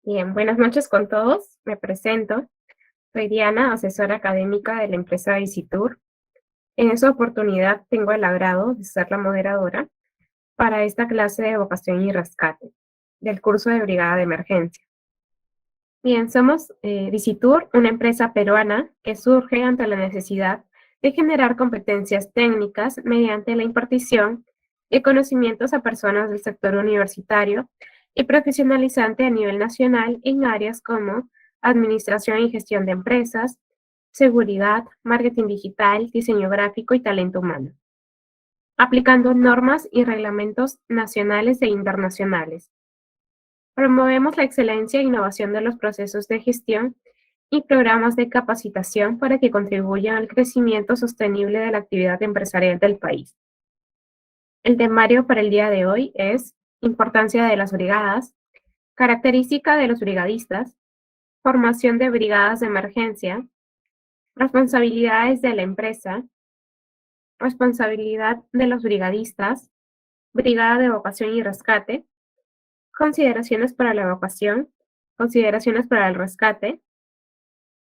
Bien, buenas noches con todos. Me presento. Soy Diana, asesora académica de la empresa Visitur. En esta oportunidad tengo el agrado de ser la moderadora para esta clase de evacuación y rescate del curso de Brigada de Emergencia. Bien, somos Visitur, una empresa peruana que surge ante la necesidad de generar competencias técnicas mediante la impartición de conocimientos a personas del sector universitario y profesionalizante a nivel nacional en áreas como administración y gestión de empresas, seguridad, marketing digital, diseño gráfico y talento humano, aplicando normas y reglamentos nacionales e internacionales. Promovemos la excelencia e innovación de los procesos de gestión y programas de capacitación para que contribuyan al crecimiento sostenible de la actividad empresarial del país. El temario para el día de hoy es importancia de las brigadas, característica de los brigadistas, formación de brigadas de emergencia, responsabilidades de la empresa, responsabilidad de los brigadistas, brigada de evacuación y rescate, consideraciones para la evacuación, consideraciones para el rescate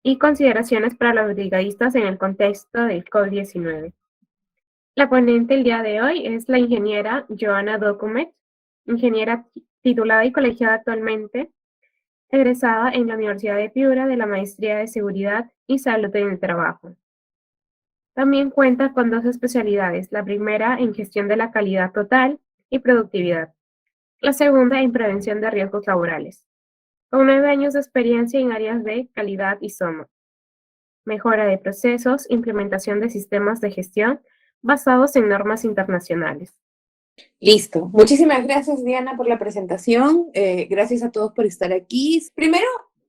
y consideraciones para los brigadistas en el contexto del COVID-19. La ponente el día de hoy es la ingeniera Joana Document, ingeniera titulada y colegiada actualmente, egresada en la Universidad de Piura de la Maestría de Seguridad y Salud en el Trabajo. También cuenta con dos especialidades, la primera en gestión de la calidad total y productividad, la segunda en prevención de riesgos laborales, con 9 años de experiencia en áreas de calidad y SOMA, mejora de procesos, implementación de sistemas de gestión basados en normas internacionales. Listo. Muchísimas gracias, Diana, por la presentación. Gracias a todos por estar aquí. Primero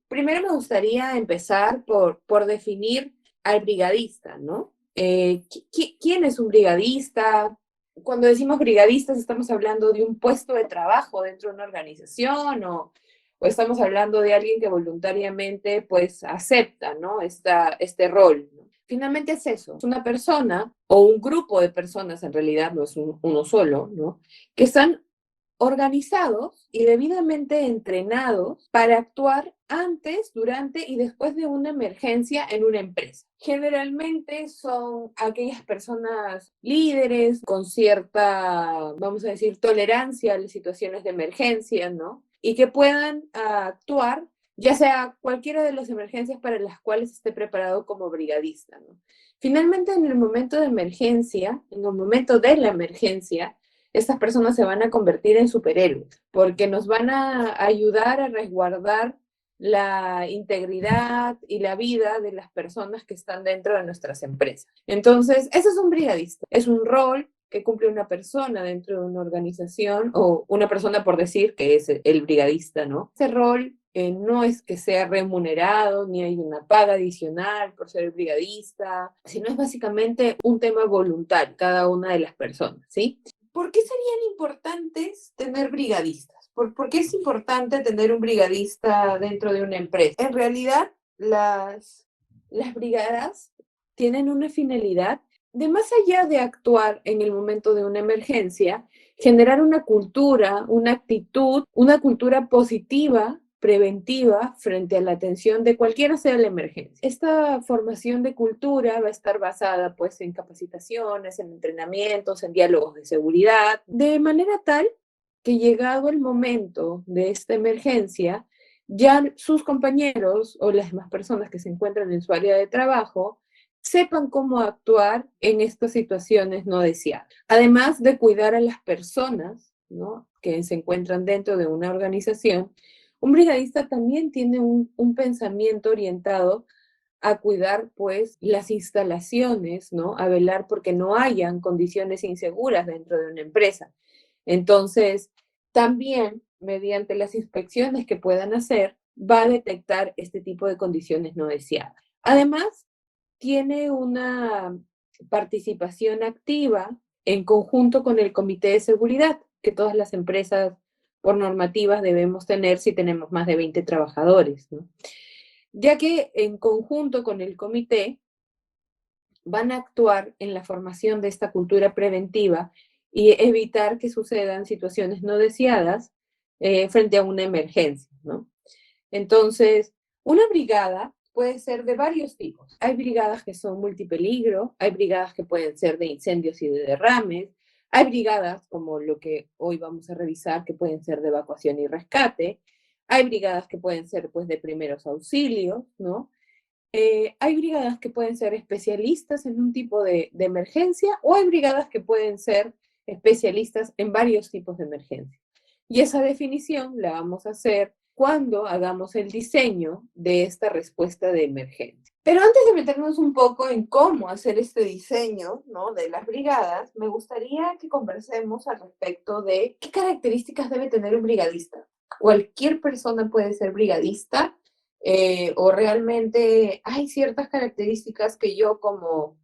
me gustaría empezar por definir al brigadista, ¿no? ¿Quién es un brigadista? Cuando decimos brigadistas, ¿estamos hablando de un puesto de trabajo dentro de una organización o estamos hablando de alguien que voluntariamente pues acepta, ¿no? Este rol, ¿no? Finalmente es eso, es una persona o un grupo de personas, en realidad no es uno solo, ¿no? Que están organizados y debidamente entrenados para actuar antes, durante y después de una emergencia en una empresa. Generalmente son aquellas personas líderes con cierta, vamos a decir, tolerancia a las situaciones de emergencia, ¿no? Y que puedan actuar ya sea cualquiera de las emergencias para las cuales esté preparado como brigadista, ¿no? Finalmente, en el momento de emergencia, en el momento de la emergencia, estas personas se van a convertir en superhéroes, porque nos van a ayudar a resguardar la integridad y la vida de las personas que están dentro de nuestras empresas. Entonces, ese es un brigadista, es un rol que cumple una persona dentro de una organización, o una persona por decir que es el brigadista, ¿no? Ese rol no es que sea remunerado, ni hay una paga adicional por ser brigadista, sino es básicamente un tema voluntario, cada una de las personas, ¿sí? ¿Por qué serían importantes tener brigadistas? ¿Por qué es importante tener un brigadista dentro de una empresa? En realidad, las brigadas tienen una finalidad de, más allá de actuar en el momento de una emergencia, generar una cultura, una actitud, una cultura positiva, preventiva frente a la atención de cualquiera sea la emergencia. Esta formación de cultura va a estar basada pues en capacitaciones, en entrenamientos, en diálogos de seguridad, de manera tal que llegado el momento de esta emergencia, ya sus compañeros o las demás personas que se encuentran en su área de trabajo sepan cómo actuar en estas situaciones no deseadas. Además de cuidar a las personas, ¿no?, que se encuentran dentro de una organización, un brigadista también tiene un pensamiento orientado a cuidar, pues, las instalaciones, ¿no? A velar porque no hayan condiciones inseguras dentro de una empresa. Entonces, también, mediante las inspecciones que puedan hacer, va a detectar este tipo de condiciones no deseadas. Además, tiene una participación activa en conjunto con el Comité de Seguridad, que todas las empresas por normativas debemos tener si tenemos más de 20 trabajadores, ¿no? Ya que en conjunto con el comité van a actuar en la formación de esta cultura preventiva y evitar que sucedan situaciones no deseadas frente a una emergencia, ¿no? Entonces, una brigada puede ser de varios tipos. Hay brigadas que son multipeligro, hay brigadas que pueden ser de incendios y de derrames, hay brigadas como lo que hoy vamos a revisar que pueden ser de evacuación y rescate, hay brigadas que pueden ser pues de primeros auxilios, ¿no? Hay brigadas que pueden ser especialistas en un tipo de emergencia o hay brigadas que pueden ser especialistas en varios tipos de emergencia. Y esa definición la vamos a hacer cuando hagamos el diseño de esta respuesta de emergencia. Pero antes de meternos un poco en cómo hacer este diseño, ¿no?, de las brigadas, me gustaría que conversemos al respecto de qué características debe tener un brigadista. Cualquier persona puede ser brigadista, o realmente hay ciertas características que yo como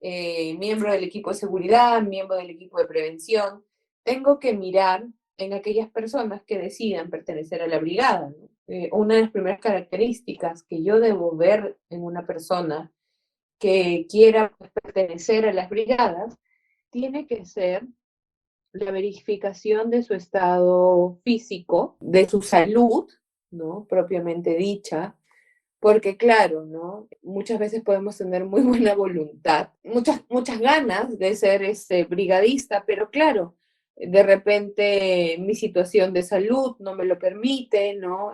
miembro del equipo de seguridad, miembro del equipo de prevención, tengo que mirar en aquellas personas que decidan pertenecer a la brigada, ¿no? Una de las primeras características que yo debo ver en una persona que quiera pertenecer a las brigadas tiene que ser la verificación de su estado físico, de su salud, ¿no?, propiamente dicha, porque claro, ¿no? Muchas veces podemos tener muy buena voluntad, muchas ganas de ser brigadista, pero claro, de repente mi situación de salud no me lo permite, ¿no?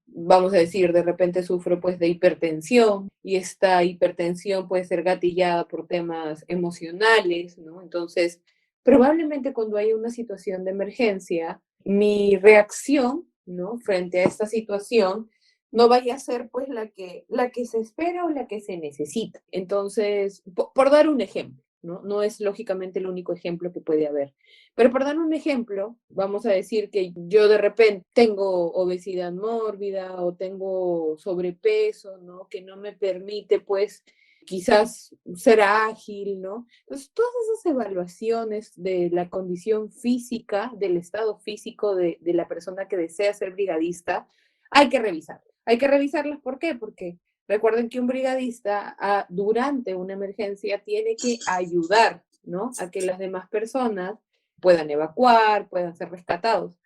Vamos a decir, de repente sufro pues de hipertensión y esta hipertensión puede ser gatillada por temas emocionales, ¿no? Entonces, probablemente cuando hay una situación de emergencia, mi reacción, ¿no?, frente a esta situación no vaya a ser pues la que se espera o la que se necesita. Entonces, por dar un ejemplo, ¿no? No es lógicamente el único ejemplo que puede haber. Pero por dar un ejemplo, vamos a decir que yo de repente tengo obesidad mórbida o tengo sobrepeso, ¿no?, que no me permite, pues, quizás ser ágil, ¿no? Entonces, todas esas evaluaciones de la condición física, del estado físico de la persona que desea ser brigadista, hay que revisar. Hay que revisarlas, ¿por qué? Porque recuerden que un brigadista durante una emergencia tiene que ayudar, ¿no?, a que las demás personas puedan evacuar, puedan ser rescatados.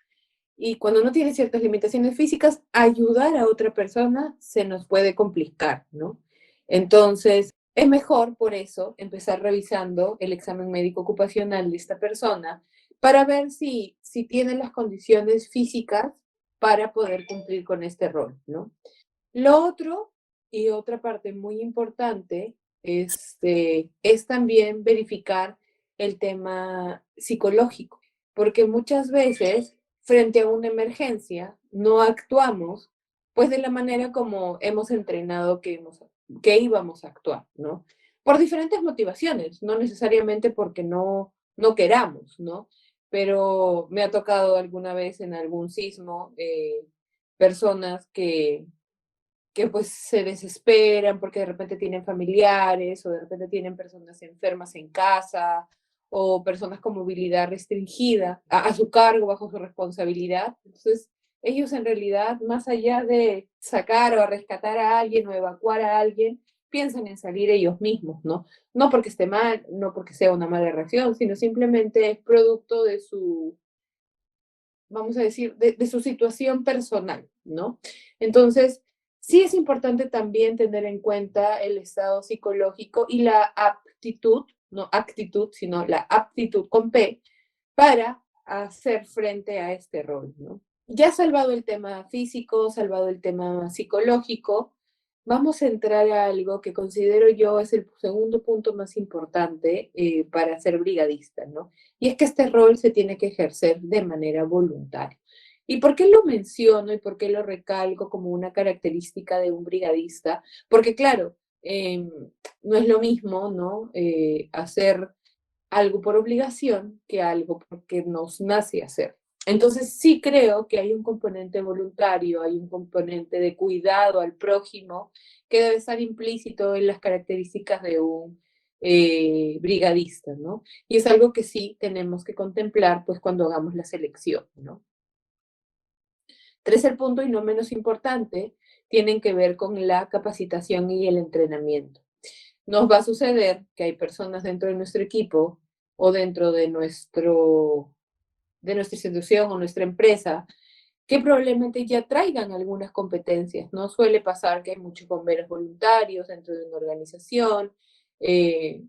Y cuando uno tiene ciertas limitaciones físicas, ayudar a otra persona se nos puede complicar, ¿no? Entonces, es mejor por eso empezar revisando el examen médico ocupacional de esta persona para ver si tiene las condiciones físicas para poder cumplir con este rol, ¿no? Lo otro, y otra parte muy importante, es también verificar el tema psicológico, porque muchas veces frente a una emergencia no actuamos pues de la manera como hemos entrenado que íbamos a actuar, ¿no? Por diferentes motivaciones, no necesariamente porque no queramos, ¿no? Pero me ha tocado alguna vez en algún sismo personas que pues se desesperan porque de repente tienen familiares o de repente tienen personas enfermas en casa o personas con movilidad restringida a su cargo, bajo su responsabilidad. Entonces, ellos en realidad, más allá de sacar o rescatar a alguien o evacuar a alguien, piensan en salir ellos mismos, ¿no? No porque esté mal, no porque sea una mala reacción, sino simplemente es producto de su, vamos a decir, de su situación personal, ¿no? Entonces, sí es importante también tener en cuenta el estado psicológico y la aptitud, no actitud, sino la aptitud con P, para hacer frente a este rol, ¿no? Ya salvado el tema físico, salvado el tema psicológico, vamos a entrar a algo que considero yo es el segundo punto más importante para ser brigadista, ¿no? Y es que este rol se tiene que ejercer de manera voluntaria. ¿Y por qué lo menciono y por qué lo recalco como una característica de un brigadista? Porque claro, no es lo mismo, ¿no? Hacer algo por obligación que algo porque nos nace hacer. Entonces sí creo que hay un componente voluntario, hay un componente de cuidado al prójimo que debe estar implícito en las características de un brigadista, ¿no? Y es algo que sí tenemos que contemplar pues cuando hagamos la selección, ¿no? Tercer punto y no menos importante, tienen que ver con la capacitación y el entrenamiento. nos va a suceder que hay personas dentro de nuestro equipo o dentro de nuestra institución o nuestra empresa que probablemente ya traigan algunas competencias. No suele pasar que hay muchos bomberos voluntarios dentro de una organización,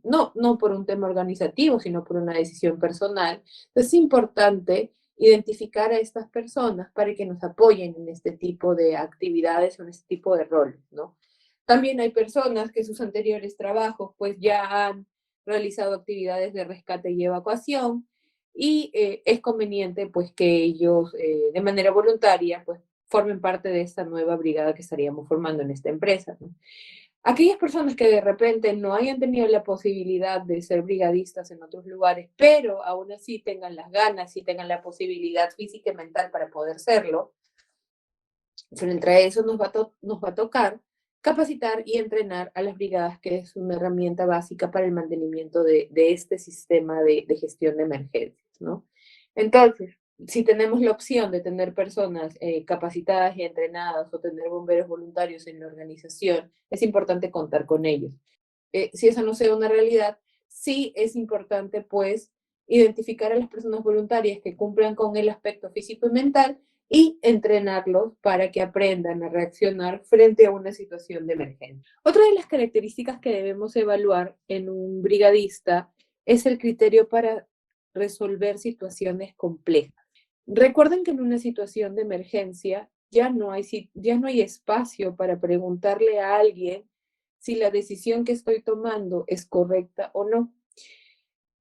no por un tema organizativo, sino por una decisión personal. Entonces es importante identificar a estas personas para que nos apoyen en este tipo de actividades o en este tipo de roles, ¿no? También hay personas que sus anteriores trabajos pues ya han realizado actividades de rescate y evacuación y es conveniente pues que ellos de manera voluntaria pues formen parte de esta nueva brigada que estaríamos formando en esta empresa, ¿no? Aquellas personas que de repente no hayan tenido la posibilidad de ser brigadistas en otros lugares, pero aún así tengan las ganas y tengan la posibilidad física y mental para poder serlo, frente a eso nos va a tocar capacitar y entrenar a las brigadas, que es una herramienta básica para el mantenimiento de este sistema de gestión de emergencias, ¿no? Entonces, si tenemos la opción de tener personas capacitadas y entrenadas o tener bomberos voluntarios en la organización, es importante contar con ellos. Si eso no sea una realidad, sí es importante pues identificar a las personas voluntarias que cumplan con el aspecto físico y mental y entrenarlos para que aprendan a reaccionar frente a una situación de emergencia. Otra de las características que debemos evaluar en un brigadista es el criterio para resolver situaciones complejas. Recuerden que en una situación de emergencia ya no hay espacio para preguntarle a alguien si la decisión que estoy tomando es correcta o no.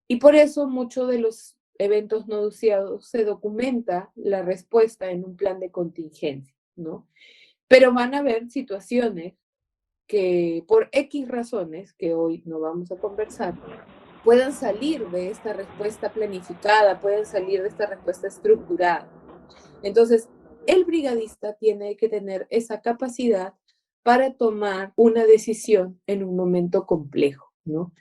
Y por eso muchos de los eventos no deseados se documenta la respuesta en un plan de contingencia, ¿no? Pero van a haber situaciones que por X razones, que hoy no vamos a conversar, puedan salir de esta respuesta planificada, pueden salir de esta respuesta estructurada. Entonces, el brigadista tiene que tener esa capacidad para tomar una decisión en un momento complejo, ¿no?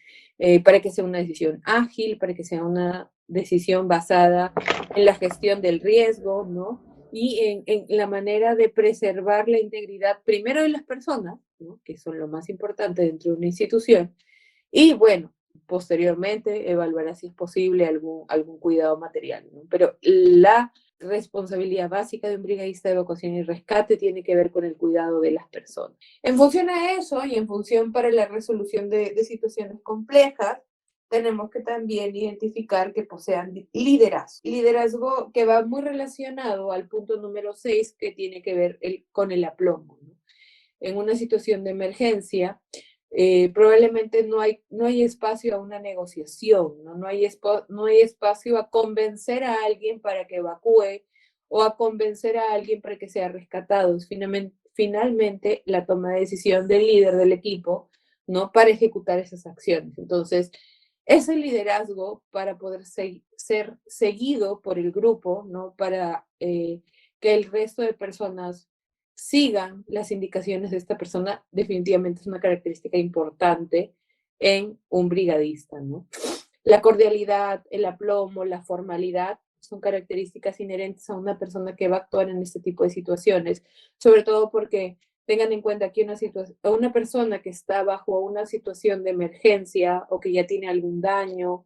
Para que sea una decisión ágil, para que sea una decisión basada en la gestión del riesgo, ¿no? Y en la manera de preservar la integridad primero de las personas, ¿no? Que son lo más importante dentro de una institución, y bueno, posteriormente evaluará si es posible algún cuidado material, ¿no? Pero la responsabilidad básica de un brigadista de evacuación y rescate tiene que ver con el cuidado de las personas. En función a eso y en función para la resolución de situaciones complejas, tenemos que también identificar que posean liderazgo. Liderazgo que va muy relacionado al punto número 6 que tiene que ver con el aplomo, ¿no? En una situación de emergencia, probablemente no hay espacio a una negociación, ¿no? No hay espacio a convencer a alguien para que evacúe o a convencer a alguien para que sea rescatado. Finalmente la toma de decisión del líder del equipo, ¿no? Para ejecutar esas acciones. Entonces, ese liderazgo para poder ser seguido por el grupo, ¿no? Para que el resto de personas sigan las indicaciones de esta persona, definitivamente es una característica importante en un brigadista, ¿no? La cordialidad, el aplomo, la formalidad son características inherentes a una persona que va a actuar en este tipo de situaciones, sobre todo porque tengan en cuenta que una persona que está bajo una situación de emergencia o que ya tiene algún daño,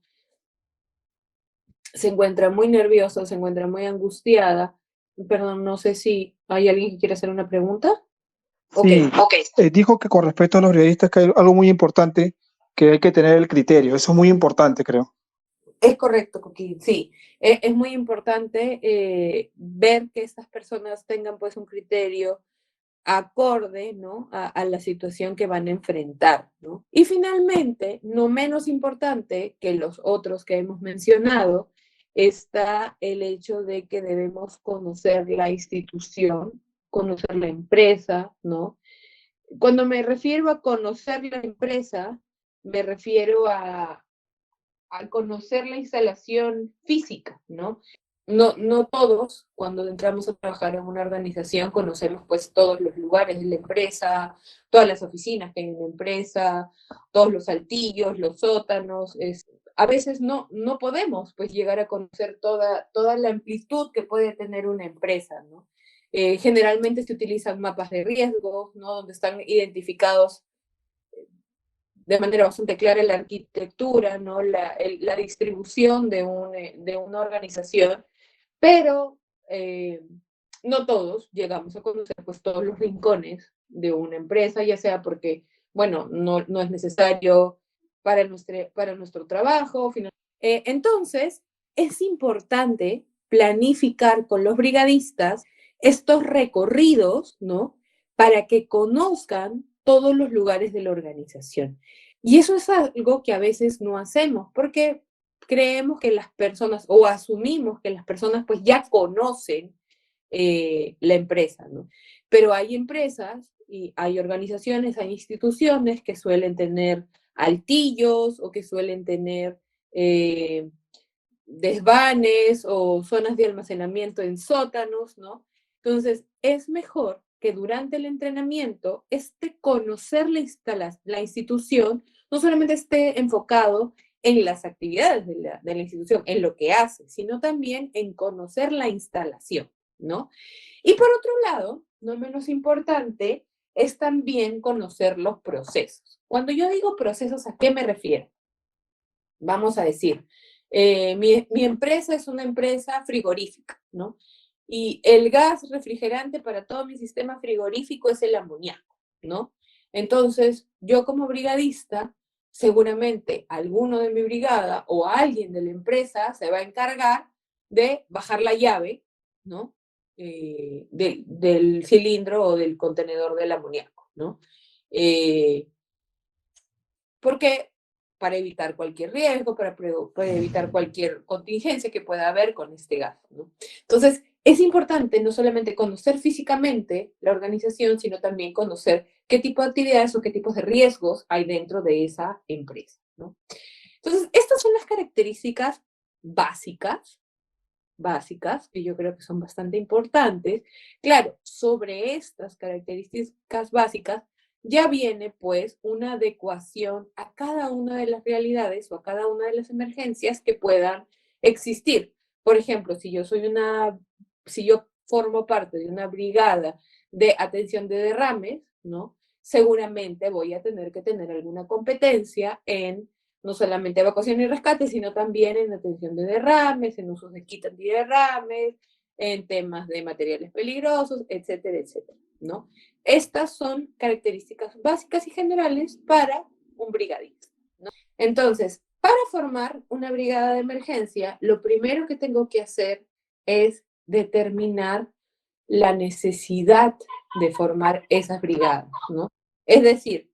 se encuentra muy nerviosa, se encuentra muy angustiada. Perdón, no sé si hay alguien que quiere hacer una pregunta. Sí, Ok. dijo que con respecto a los periodistas que hay algo muy importante, que hay que tener el criterio. Eso es muy importante, creo. Es correcto, Coquín, sí. Es muy importante ver que estas personas tengan pues un criterio acorde, ¿no? A la situación que van a enfrentar, ¿no? Y finalmente, no menos importante que los otros que hemos mencionado, está el hecho de que debemos conocer la institución, conocer la empresa, ¿no? Cuando me refiero a conocer la empresa, me refiero a conocer la instalación física, ¿no? No todos, cuando entramos a trabajar en una organización, conocemos pues todos los lugares de la empresa, todas las oficinas que hay en la empresa, todos los altillos, los sótanos. A veces no podemos pues llegar a conocer toda la amplitud que puede tener una empresa, ¿no? Generalmente se utilizan mapas de riesgos, ¿no? Donde están identificados de manera bastante clara la arquitectura, ¿no? La distribución de una organización, pero no todos llegamos a conocer pues todos los rincones de una empresa, ya sea porque, bueno, no es necesario para nuestro trabajo. Entonces, es importante planificar con los brigadistas estos recorridos, ¿no? Para que conozcan todos los lugares de la organización. Y eso es algo que a veces no hacemos, porque creemos que las personas, o asumimos que las personas pues ya conocen la empresa, ¿no? Pero hay empresas y hay organizaciones, hay instituciones que suelen tener altillos o que suelen tener desvanes o zonas de almacenamiento en sótanos, ¿no? Entonces, es mejor que durante el entrenamiento conocer la institución no solamente esté enfocado en las actividades de la institución, en lo que hace, sino también en conocer la instalación, ¿no? Y por otro lado, no menos importante, es también conocer los procesos. Cuando yo digo procesos, ¿a qué me refiero? Vamos a decir, mi empresa es una empresa frigorífica, ¿no? Y el gas refrigerante para todo mi sistema frigorífico es el amoníaco, ¿no? Entonces, yo como brigadista, seguramente alguno de mi brigada o alguien de la empresa se va a encargar de bajar la llave, ¿no? Del cilindro o del contenedor del amoníaco, ¿no? Eh, porque para evitar cualquier riesgo, para evitar cualquier contingencia que pueda haber con este gas, ¿no? Entonces, es importante no solamente conocer físicamente la organización, sino también conocer qué tipo de actividades o qué tipos de riesgos hay dentro de esa empresa, ¿no? Entonces, estas son las características básicas, que yo creo que son bastante importantes. Claro, sobre estas características básicas ya viene pues una adecuación a cada una de las realidades o a cada una de las emergencias que puedan existir. Por ejemplo, si yo formo parte de una brigada de atención de derrames, ¿no? Seguramente voy a tener que tener alguna competencia en no solamente evacuación y rescate, sino también en atención de derrames, en usos de kit antiderrames, en temas de materiales peligrosos, etcétera, etcétera, ¿no? Estas son características básicas y generales para un brigadista, ¿no? Entonces, para formar una brigada de emergencia, lo primero que tengo que hacer es determinar la necesidad de formar esas brigadas, ¿no? Es decir,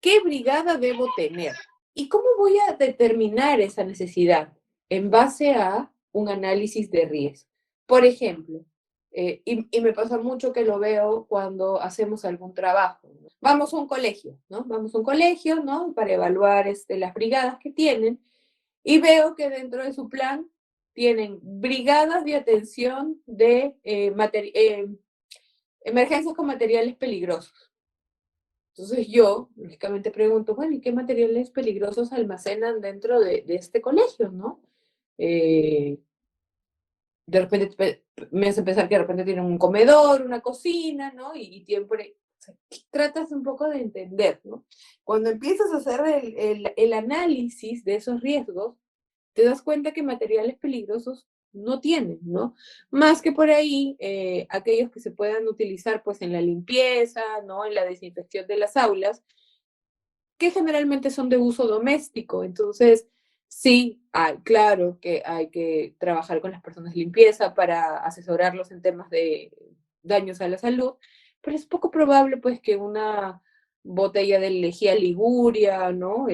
¿qué brigada debo tener? ¿Y cómo voy a determinar esa necesidad? En base a un análisis de riesgo. Por ejemplo, y me pasa mucho que lo veo cuando hacemos algún trabajo, ¿no? Vamos a un colegio, ¿no? Vamos a un colegio, ¿no? Para evaluar las brigadas que tienen y veo que dentro de su plan tienen brigadas de atención de emergencias con materiales peligrosos. Entonces yo, lógicamente, pregunto, bueno, ¿y qué materiales peligrosos almacenan dentro de este colegio, no? De repente me hace pensar que de repente tienen un comedor, una cocina, ¿no? Y tienen por ahí. O sea, tratas un poco de entender, ¿no? Cuando empiezas a hacer el análisis de esos riesgos, te das cuenta que materiales peligrosos no tienen, ¿no? Más que por ahí, aquellos que se puedan utilizar pues en la limpieza, ¿no? En la desinfección de las aulas, que generalmente son de uso doméstico. Entonces, sí, claro que hay que trabajar con las personas de limpieza para asesorarlos en temas de daños a la salud, pero es poco probable pues que una botella de lejía Liguria, ¿no?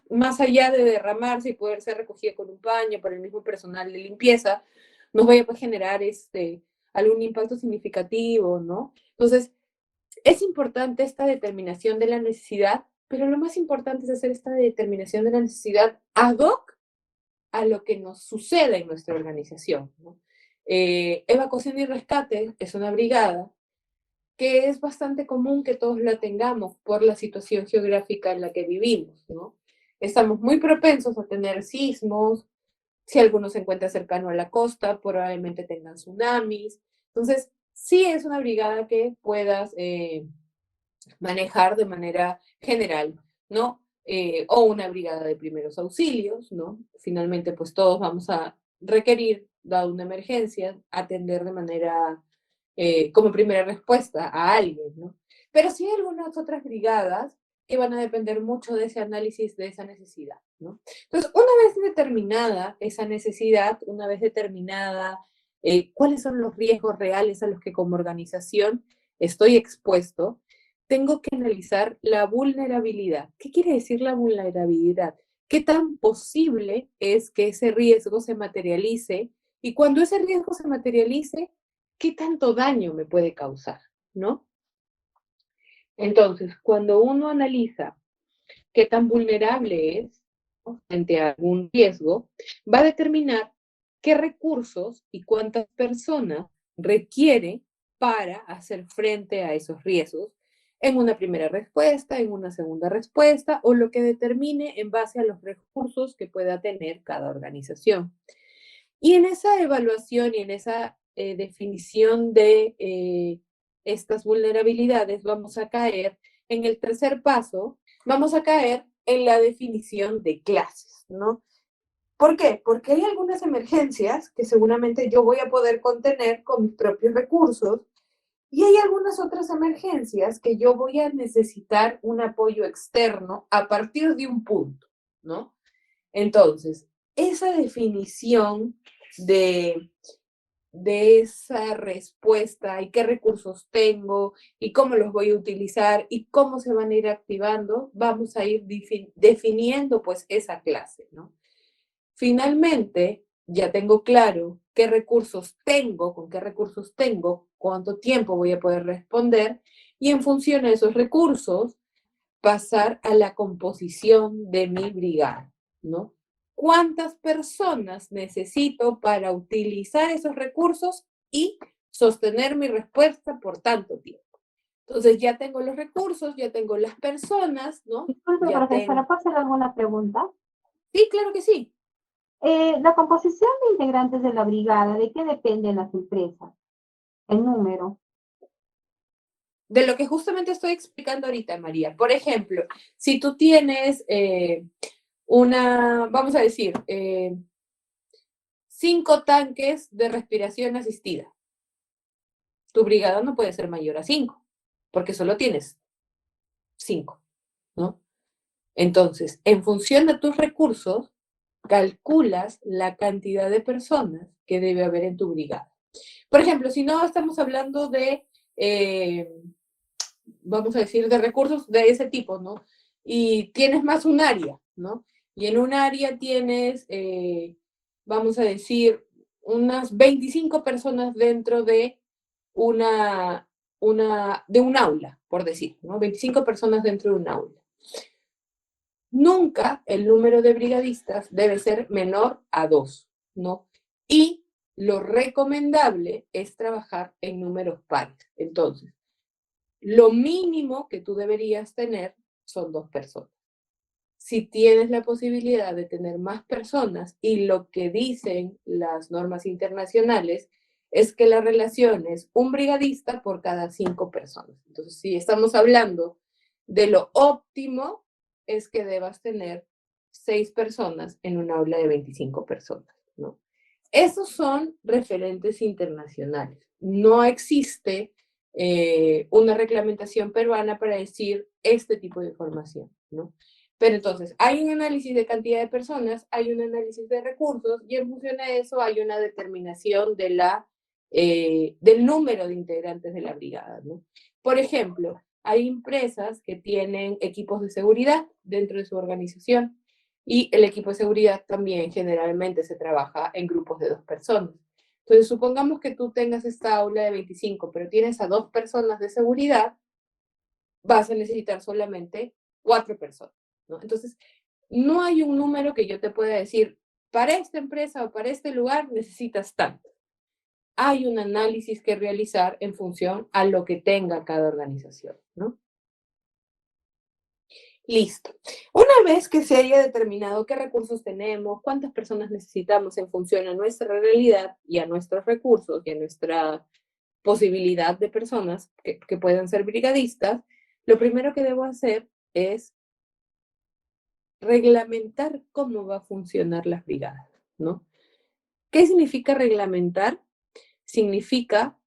Más allá de derramarse y poder ser recogida con un paño por el mismo personal de limpieza, nos vaya a generar algún impacto significativo, ¿no? Entonces, es importante esta determinación de la necesidad, pero lo más importante es hacer esta determinación de la necesidad ad hoc a lo que nos sucede en nuestra organización, ¿no? Evacuación y rescate es una brigada que es bastante común que todos la tengamos por la situación geográfica en la que vivimos, ¿no? Estamos muy propensos a tener sismos, si alguno se encuentra cercano a la costa, probablemente tengan tsunamis. Entonces, sí es una brigada que puedas manejar de manera general, ¿no? O una brigada de primeros auxilios, ¿no? Finalmente, pues todos vamos a requerir, dado una emergencia, atender de manera, como primera respuesta a alguien, ¿no? Pero sí hay algunas otras brigadas que van a depender mucho de ese análisis, de esa necesidad, ¿no? Entonces, una vez determinada esa necesidad, una vez determinada cuáles son los riesgos reales a los que como organización estoy expuesto, tengo que analizar la vulnerabilidad. ¿Qué quiere decir la vulnerabilidad? ¿Qué tan posible es que ese riesgo se materialice? Y cuando ese riesgo se materialice, ¿qué tanto daño me puede causar? ¿No? Entonces, cuando uno analiza qué tan vulnerable es, ¿no?, frente a algún riesgo, va a determinar qué recursos y cuántas personas requiere para hacer frente a esos riesgos en una primera respuesta, en una segunda respuesta o lo que determine en base a los recursos que pueda tener cada organización. Y en esa evaluación y en esa definición de estas vulnerabilidades vamos a caer en el tercer paso, vamos a caer en la definición de clases, ¿no? ¿Por qué? Porque hay algunas emergencias que seguramente yo voy a poder contener con mis propios recursos y hay algunas otras emergencias que yo voy a necesitar un apoyo externo a partir de un punto, ¿no? Entonces, esa definición de, de esa respuesta y qué recursos tengo y cómo los voy a utilizar y cómo se van a ir activando, vamos a ir definiendo pues esa clase, ¿no? Finalmente, ya tengo claro qué recursos tengo, con qué recursos tengo, cuánto tiempo voy a poder responder y en función de esos recursos pasar a la composición de mi brigada, ¿no? ¿Cuántas personas necesito para utilizar esos recursos y sostener mi respuesta por tanto tiempo? Entonces ya tengo los recursos, ya tengo las personas, ¿no? Disculpe, Ya profesora, tengo... ¿puedo hacer alguna pregunta? Sí, claro que sí. La composición de integrantes de la brigada, ¿de qué dependen las empresas? El número. De lo que justamente estoy explicando ahorita, María. Por ejemplo, si tú tienes vamos a decir, 5 tanques de respiración asistida, tu brigada no puede ser mayor a 5, porque solo tienes 5, ¿no? Entonces, en función de tus recursos, calculas la cantidad de personas que debe haber en tu brigada. Por ejemplo, si no estamos hablando de, vamos a decir, de recursos de ese tipo, ¿no? Y tienes más un área, ¿no? Y en un área tienes, vamos a decir, unas 25 personas dentro de de un aula, por decir, ¿no? 25 personas dentro de un aula. Nunca el número de brigadistas debe ser menor a 2, ¿no? Y lo recomendable es trabajar en números pares. Entonces, lo mínimo que tú deberías tener son 2 personas. Si tienes la posibilidad de tener más personas y lo que dicen las normas internacionales es que la relación es un brigadista por cada 5 personas. Entonces, si estamos hablando de lo óptimo, es que debas tener 6 personas en un aula de 25 personas, ¿no? Esos son referentes internacionales. No existe una reglamentación peruana para decir este tipo de información, ¿no? Pero entonces, hay un análisis de cantidad de personas, hay un análisis de recursos y en función a eso hay una determinación del número de integrantes de la brigada, ¿no? Por ejemplo, hay empresas que tienen equipos de seguridad dentro de su organización y el equipo de seguridad también generalmente se trabaja en grupos de 2 personas. Entonces, supongamos que tú tengas esta aula de 25, pero tienes a 2 personas de seguridad, vas a necesitar solamente 4 personas, ¿no? Entonces, no hay un número que yo te pueda decir, para esta empresa o para este lugar necesitas tanto. Hay un análisis que realizar en función a lo que tenga cada organización, ¿no? Listo. Una vez que se haya determinado qué recursos tenemos, cuántas personas necesitamos en función a nuestra realidad y a nuestros recursos y a nuestra posibilidad de personas que puedan ser brigadistas, lo primero que debo hacer es reglamentar cómo va a funcionar las brigadas, ¿no? ¿Qué significa reglamentar? Significa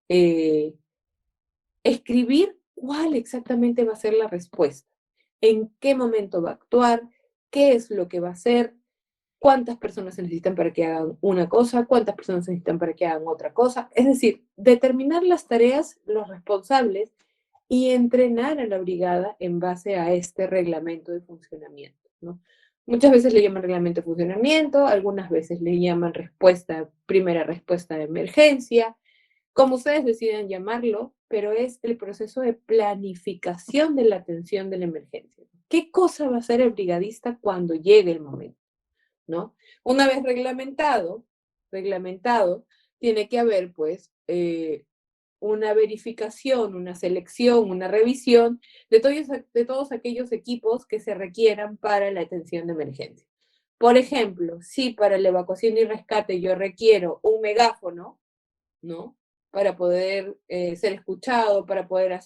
escribir cuál exactamente va a ser la respuesta, en qué momento va a actuar, qué es lo que va a hacer, cuántas personas se necesitan para que hagan una cosa, cuántas personas se necesitan para que hagan otra cosa. Es decir, determinar las tareas, los responsables y entrenar a la brigada en base a este reglamento de funcionamiento, ¿no? Muchas veces le llaman reglamento de funcionamiento, algunas veces le llaman primera respuesta de emergencia, como ustedes deciden llamarlo, pero es el proceso de planificación de la atención de la emergencia. ¿Qué cosa va a hacer el brigadista cuando llegue el momento? ¿No? Una vez reglamentado, tiene que haber, pues, una verificación, una selección, una revisión de todos aquellos equipos que se requieran para la atención de emergencia. Por ejemplo, si para la evacuación y rescate yo requiero un megáfono, ¿no? Para poder ser escuchado, para poder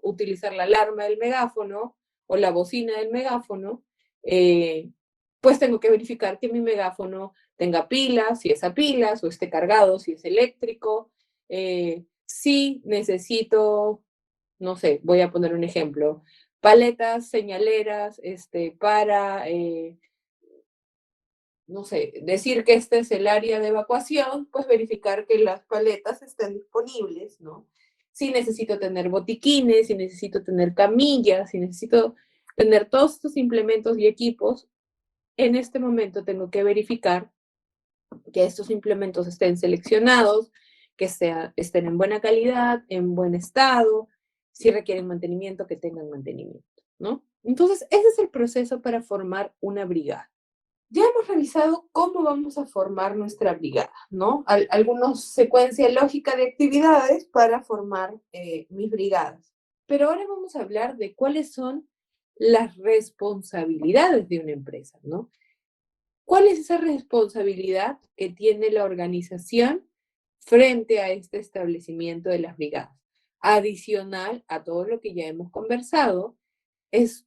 utilizar la alarma del megáfono o la bocina del megáfono, pues tengo que verificar que mi megáfono tenga pilas, si es a pilas, o esté cargado, si es eléctrico. Si necesito, no sé, voy a poner un ejemplo, paletas señaleras para no sé, decir que este es el área de evacuación, pues verificar que las paletas estén disponibles, ¿no? Si necesito tener botiquines, si necesito tener camillas, si necesito tener todos estos implementos y equipos, en este momento tengo que verificar que estos implementos estén seleccionados, que estén en buena calidad, en buen estado, si requieren mantenimiento, que tengan mantenimiento, ¿no? Entonces, ese es el proceso para formar una brigada. Ya hemos revisado cómo vamos a formar nuestra brigada, ¿no? Algunas secuencia lógica de actividades para formar mis brigadas. Pero ahora vamos a hablar de cuáles son las responsabilidades de una empresa, ¿no? ¿Cuál es esa responsabilidad que tiene la organización frente a este establecimiento de las brigadas? Adicional a todo lo que ya hemos conversado, es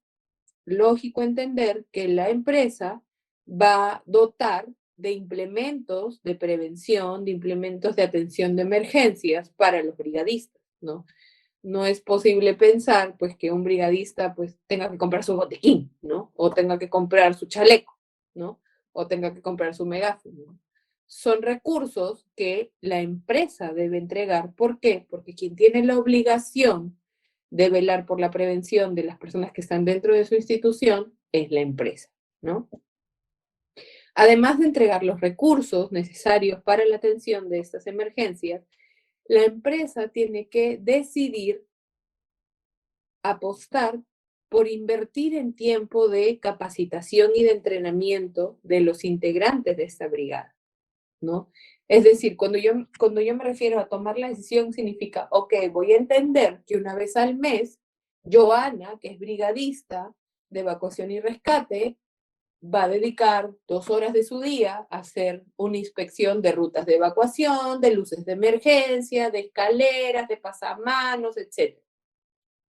lógico entender que la empresa va a dotar de implementos de prevención, de implementos de atención de emergencias para los brigadistas, ¿no? No es posible pensar, pues, que un brigadista, pues, tenga que comprar su botiquín, ¿no? O tenga que comprar su chaleco, ¿no? O tenga que comprar su megáfono, ¿no? Son recursos que la empresa debe entregar. ¿Por qué? Porque quien tiene la obligación de velar por la prevención de las personas que están dentro de su institución es la empresa, ¿no? Además de entregar los recursos necesarios para la atención de estas emergencias, la empresa tiene que decidir apostar por invertir en tiempo de capacitación y de entrenamiento de los integrantes de esta brigada, ¿no? Es decir, cuando yo me refiero a tomar la decisión, significa, ok, voy a entender que una vez al mes, Joana, que es brigadista de evacuación y rescate, va a dedicar 2 horas de su día a hacer una inspección de rutas de evacuación, de luces de emergencia, de escaleras, de pasamanos, etc.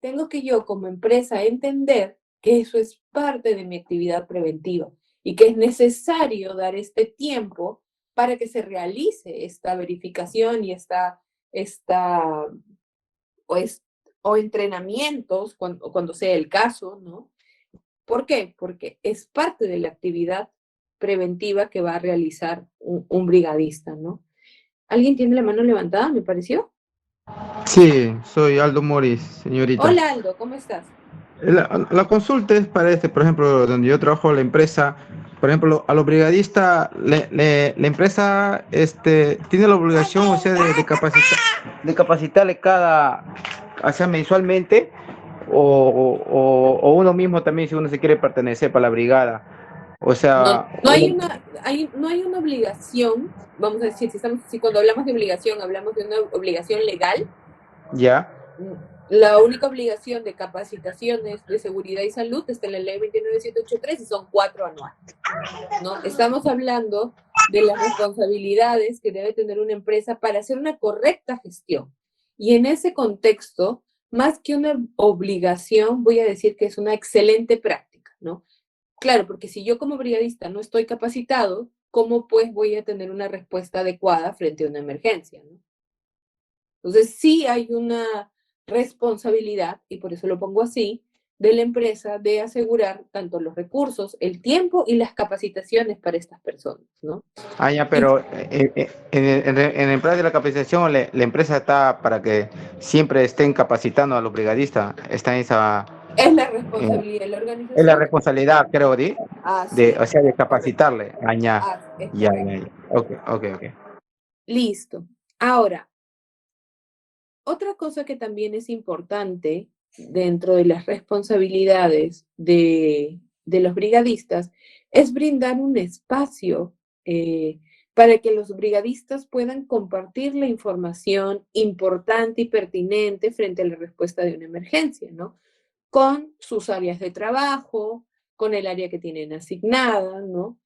Tengo que yo como empresa entender que eso es parte de mi actividad preventiva y que es necesario dar este tiempo para que se realice esta verificación y o entrenamientos cuando sea el caso, ¿no? ¿Por qué? Porque es parte de la actividad preventiva que va a realizar un brigadista, ¿no? ¿Alguien tiene la mano levantada, me pareció? Sí, soy Aldo Moris, señorita. Hola Aldo, ¿cómo estás? La consulta es para por ejemplo, donde yo trabajo, la empresa, por ejemplo, a los brigadistas, la empresa tiene la obligación, o sea, de capacitarle o sea, mensualmente, o uno mismo también, si uno se quiere pertenecer para la brigada. O No, sea, no hay una obligación, vamos a decir, si cuando hablamos de obligación, hablamos de una obligación legal. ya. La única obligación de capacitaciones de seguridad y salud está en la ley 29783 y son 4 anuales, ¿no? Estamos hablando de las responsabilidades que debe tener una empresa para hacer una correcta gestión. Y en ese contexto, más que una obligación, voy a decir que es una excelente práctica, ¿no? Claro, porque si yo como brigadista no estoy capacitado, ¿cómo pues voy a tener una respuesta adecuada frente a una emergencia, ¿no? Entonces sí hay una responsabilidad, y por eso lo pongo así, de la empresa de asegurar tanto los recursos, el tiempo y las capacitaciones para estas personas, ¿no? Ah, ya, Y pero en el plan de la capacitación, la empresa está para que siempre estén capacitando a los brigadistas. Está en esa, es la eh, responsabilidad de la es la organización. responsabilidad, creo, Así o sea, es de correcto. capacitarle. Ah, ya, Es ya, correcto. ya, ya. Ok, ok, ok. Listo. Ahora, otra cosa que también es importante dentro de las responsabilidades de los brigadistas es brindar un espacio para que los brigadistas puedan compartir la información importante y pertinente frente a la respuesta de una emergencia, ¿no? Con sus áreas de trabajo, con el área que tienen asignada, ¿no?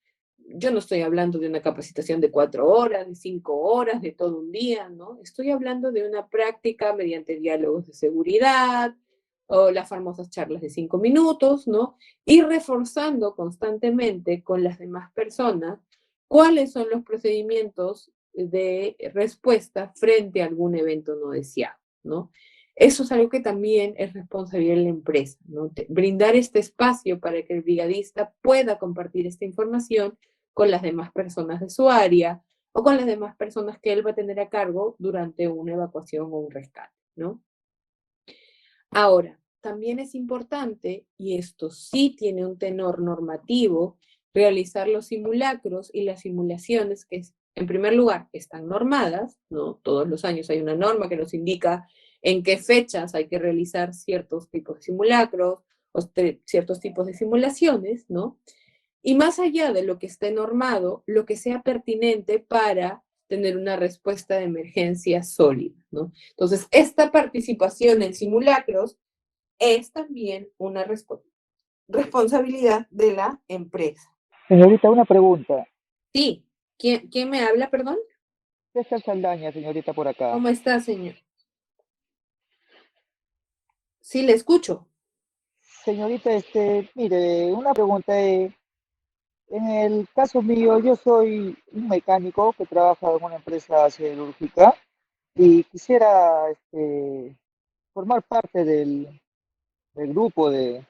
Yo no estoy hablando de una capacitación de 4 horas, de 5 horas, de todo un día, ¿no? Estoy hablando de una práctica mediante diálogos de seguridad o las famosas charlas de 5 minutos, ¿no? Y reforzando constantemente con las demás personas cuáles son los procedimientos de respuesta frente a algún evento no deseado, ¿no? Eso es algo que también es responsabilidad de la empresa, ¿no? Brindar este espacio para que el brigadista pueda compartir esta información con las demás personas de su área o con las demás personas que él va a tener a cargo durante una evacuación o un rescate, ¿no? Ahora, también es importante, y esto sí tiene un tenor normativo, realizar los simulacros y las simulaciones que, en primer lugar, están normadas, ¿no? Todos los años hay una norma que nos indica en qué fechas hay que realizar ciertos tipos de simulacros o ciertos tipos de simulaciones, ¿no? Y más allá de lo que esté normado, lo que sea pertinente para tener una respuesta de emergencia sólida, ¿no? Entonces, esta participación en simulacros es también una responsabilidad de la empresa. Señorita, una pregunta. Sí, ¿quién me habla, perdón? César Saldaña, señorita, por acá. ¿Cómo está, señor? Sí, le escucho. Señorita, mire, una pregunta. En el caso mío, yo soy un mecánico que trabaja en una empresa siderúrgica y quisiera formar parte del grupo que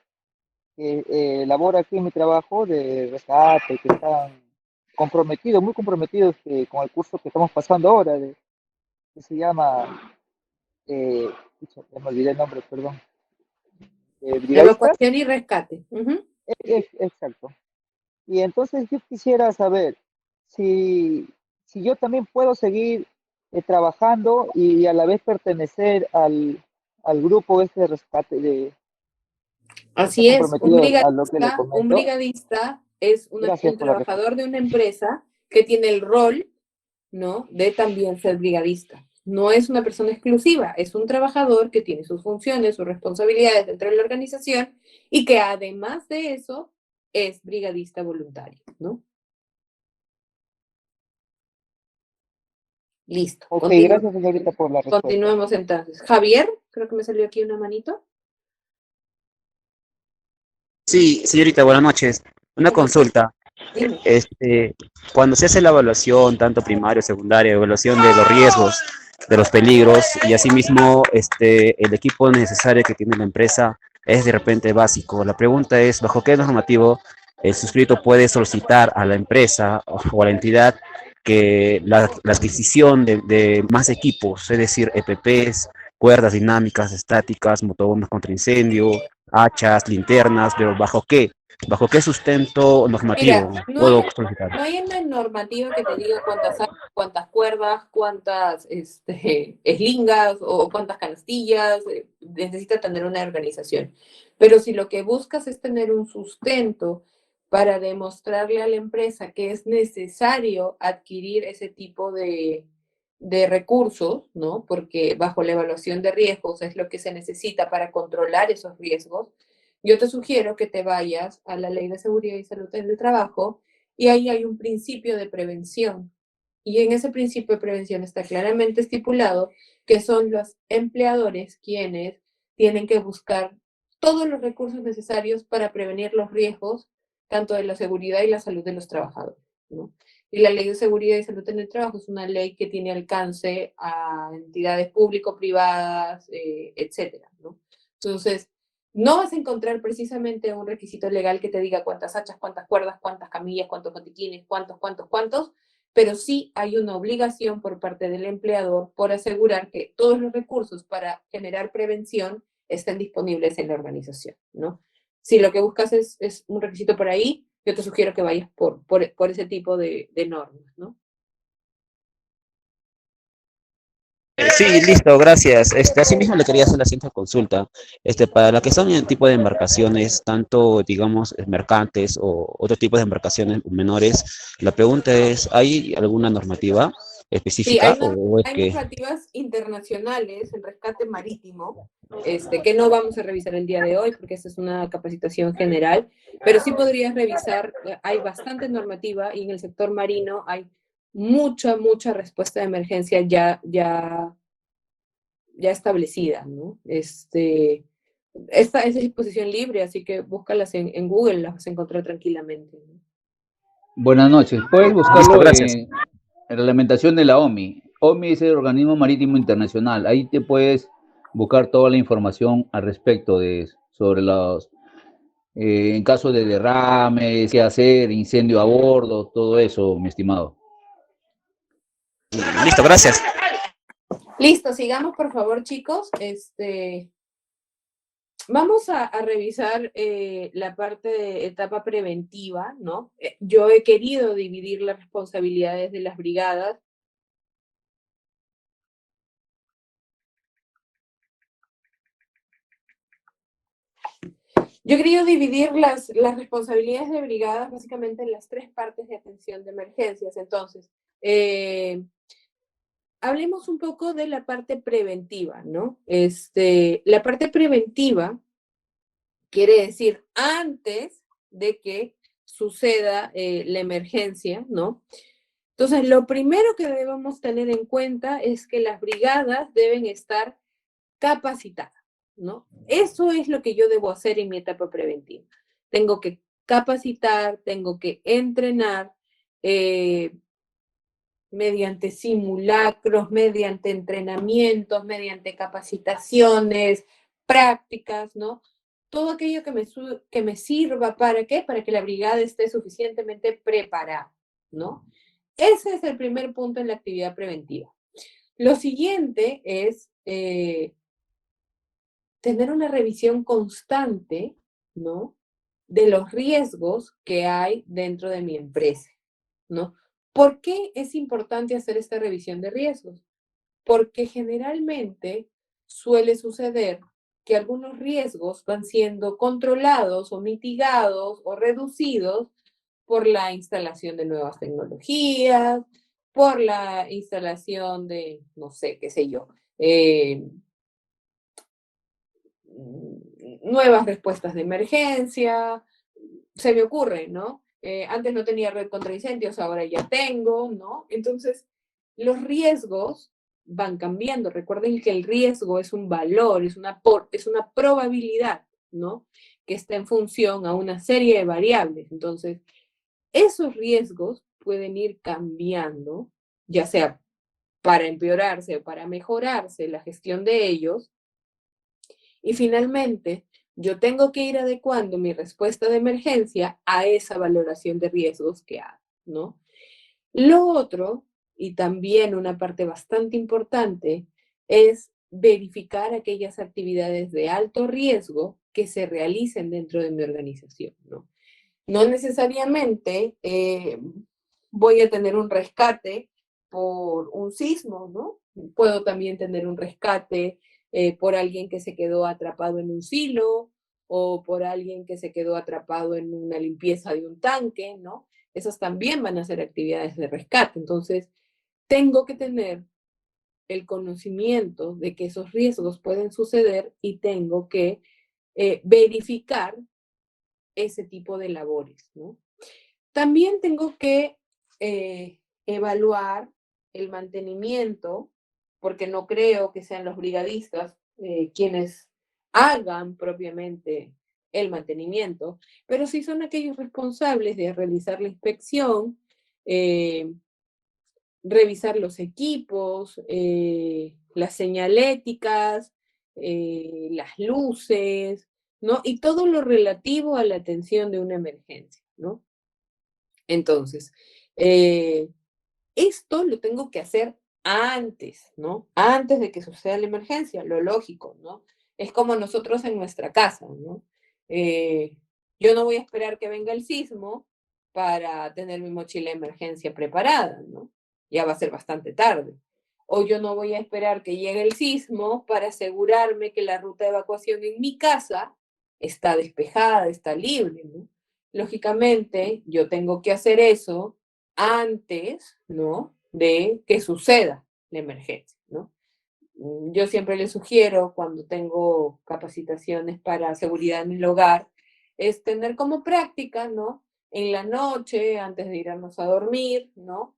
elabora aquí en mi trabajo de rescate, que están comprometidos, muy comprometidos con el curso que estamos pasando ahora, que se llama, eh, ya me olvidé el nombre, perdón, brigadistas. Evacuación y rescate. Ujú. Exacto. Y entonces yo quisiera saber si, si yo también puedo seguir trabajando y a la vez pertenecer al grupo este de rescate que está Así es, comprometido a lo que le un comento. brigadista es Gracias un por la respuesta. trabajador de una empresa que tiene el rol, ¿no? De también ser brigadista. No es una persona exclusiva, es un trabajador que tiene sus funciones, sus responsabilidades dentro de la organización y que además de eso es brigadista voluntario, ¿no? Listo, Ok, gracias señorita por la respuesta. continuemos entonces. Javier, creo que me salió aquí una manito. Sí, señorita, buenas noches. Una ¿Cómo estás? consulta. Dime. Este, cuando se hace la evaluación, tanto primaria, secundaria, evaluación de los riesgos, de los peligros, y asimismo, el equipo necesario que tiene la empresa es de repente básico. La pregunta es, ¿bajo qué normativo el suscrito puede solicitar a la empresa o a la entidad que la adquisición de más equipos, es decir, EPPs, cuerdas dinámicas, estáticas, motobombas contra incendio, hachas, linternas, pero ¿bajo qué sustento Mira, normativo puedo solicitar? no hay una normativa que te diga cuántas cuerdas, cuántas eslingas o cuántas canastillas. Necesita tener una organización. Pero si lo que buscas es tener un sustento para demostrarle a la empresa que es necesario adquirir ese tipo de recursos, ¿no? Porque bajo la evaluación de riesgos es lo que se necesita para controlar esos riesgos. Yo te sugiero que te vayas a la Ley de Seguridad y Salud en el Trabajo y ahí hay un principio de prevención. Y en ese principio de prevención está claramente estipulado que son los empleadores quienes tienen que buscar todos los recursos necesarios para prevenir los riesgos, tanto de la seguridad y la salud de los trabajadores, ¿no? Y la Ley de Seguridad y Salud en el Trabajo es una ley que tiene alcance a entidades público-privadas, etcétera, ¿no? Entonces, no vas a encontrar precisamente un requisito legal que te diga cuántas hachas, cuántas cuerdas, cuántas camillas, cuántos botiquines, cuántos, pero sí hay una obligación por parte del empleador por asegurar que todos los recursos para generar prevención estén disponibles en la organización, ¿no? Si lo que buscas es un requisito por ahí, yo te sugiero que vayas por ese tipo de normas, ¿no? Sí, listo, gracias. Asimismo le quería hacer la siguiente consulta. Para la que son el tipo de embarcaciones, tanto, digamos, mercantes o otro tipo de embarcaciones menores, la pregunta es, ¿hay alguna normativa Sí, específica o es hay que... normativas internacionales en rescate marítimo, que no vamos a revisar el día de hoy porque esta es una capacitación general, pero sí podrías revisar, hay bastante normativa y en el sector marino hay mucha respuesta de emergencia ya establecida, ¿no? Esta es disposición libre, así que búscalas en Google, las vas a encontrar tranquilamente, ¿no? Buenas noches. Puedes Listo, buscarlo gracias. en reglamentación de la OMI. OMI es el Organismo Marítimo Internacional. Ahí te puedes buscar toda la información al respecto sobre los, en caso de derrames, qué hacer, incendio a bordo, todo eso, mi estimado. Listo, gracias. Listo, sigamos por favor, chicos. Vamos a revisar la parte de etapa preventiva, ¿no? Yo he querido dividir las responsabilidades de las brigadas. Yo he querido dividir las responsabilidades de brigadas básicamente en las tres partes de atención de emergencias. Entonces, hablemos un poco de la parte preventiva, ¿no? La parte preventiva quiere decir antes de que suceda la emergencia, ¿no? Entonces, lo primero que debemos tener en cuenta es que las brigadas deben estar capacitadas, ¿no? Eso es lo que yo debo hacer en mi etapa preventiva. Tengo que capacitar, tengo que entrenar mediante simulacros, mediante entrenamientos, mediante capacitaciones, prácticas, ¿no? Todo aquello que me sirva para ¿qué? Para que la brigada esté suficientemente preparada, ¿no? Ese es el primer punto en la actividad preventiva. Lo siguiente es tener una revisión constante, ¿no? De los riesgos que hay dentro de mi empresa, ¿no? ¿Por qué es importante hacer esta revisión de riesgos? Porque generalmente suele suceder que algunos riesgos van siendo controlados o mitigados o reducidos por la instalación de nuevas tecnologías, por la instalación de, no sé, qué sé yo, nuevas respuestas de emergencia, se me ocurre, ¿no? Antes no tenía red contra incendios, ahora ya tengo, ¿no? Entonces, los riesgos van cambiando. Recuerden que el riesgo es un valor, es una probabilidad, ¿no? Que está en función a una serie de variables. Entonces, esos riesgos pueden ir cambiando, ya sea para empeorarse o para mejorarse la gestión de ellos. Y finalmente, yo tengo que ir adecuando mi respuesta de emergencia a esa valoración de riesgos que hago, ¿no? Lo otro, y también una parte bastante importante, es verificar aquellas actividades de alto riesgo que se realicen dentro de mi organización, ¿no? No necesariamente voy a tener un rescate por un sismo, ¿no? Puedo también tener un rescate por alguien que se quedó atrapado en un silo o por alguien que se quedó atrapado en una limpieza de un tanque, ¿no? Esas también van a ser actividades de rescate. Entonces, tengo que tener el conocimiento de que esos riesgos pueden suceder y tengo que verificar ese tipo de labores, ¿no? También tengo que evaluar el mantenimiento, porque no creo que sean los brigadistas quienes hagan propiamente el mantenimiento, pero sí son aquellos responsables de realizar la inspección, revisar los equipos, las señaléticas, las luces, ¿no? Y todo lo relativo a la atención de una emergencia, ¿no? Entonces, esto lo tengo que hacer antes, ¿no? Antes de que suceda la emergencia, lo lógico, ¿no? Es como nosotros en nuestra casa, ¿no? Eh, yo no voy a esperar que venga el sismo para tener mi mochila de emergencia preparada, ¿no? Ya va a ser bastante tarde. O yo no voy a esperar que llegue el sismo para asegurarme que la ruta de evacuación en mi casa está despejada, está libre, ¿no? Lógicamente, yo tengo que hacer eso antes, ¿no? De que suceda la emergencia, ¿no? Yo siempre les sugiero cuando tengo capacitaciones para seguridad en el hogar, es tener como práctica, ¿no? En la noche, antes de irnos a dormir, ¿no?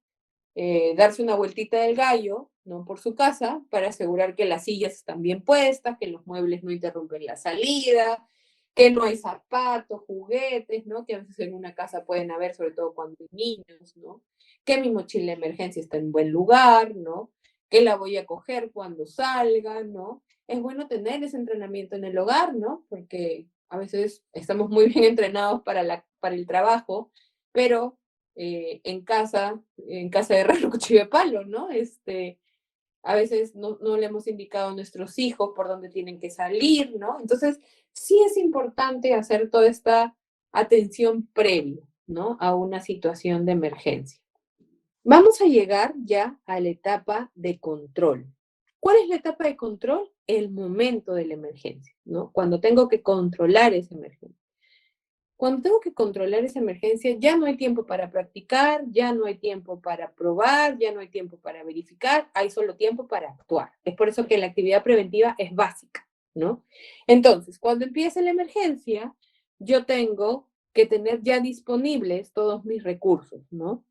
Darse una vueltita del gallo, ¿no? Por su casa, para asegurar que las sillas están bien puestas, que los muebles no interrumpen la salida, que no hay zapatos, juguetes, ¿no? Que a veces en una casa pueden haber, sobre todo cuando hay niños, ¿no? Que mi mochila de emergencia está en buen lugar, ¿no? Que la voy a coger cuando salga, ¿no? Es bueno tener ese entrenamiento en el hogar, ¿no? Porque a veces estamos muy bien entrenados para el trabajo, pero en casa de herrero, cuchillo de palo, ¿no? A veces no le hemos indicado a nuestros hijos por dónde tienen que salir, ¿no? Entonces, sí es importante hacer toda esta atención previa, ¿no? A una situación de emergencia. Vamos a llegar ya a la etapa de control. ¿Cuál es la etapa de control? El momento de la emergencia, ¿no? Cuando tengo que controlar esa emergencia. Cuando tengo que controlar esa emergencia, ya no hay tiempo para practicar, ya no hay tiempo para probar, ya no hay tiempo para verificar, hay solo tiempo para actuar. Es por eso que la actividad preventiva es básica, ¿no? Entonces, cuando empiece la emergencia, yo tengo que tener ya disponibles todos mis recursos, ¿no?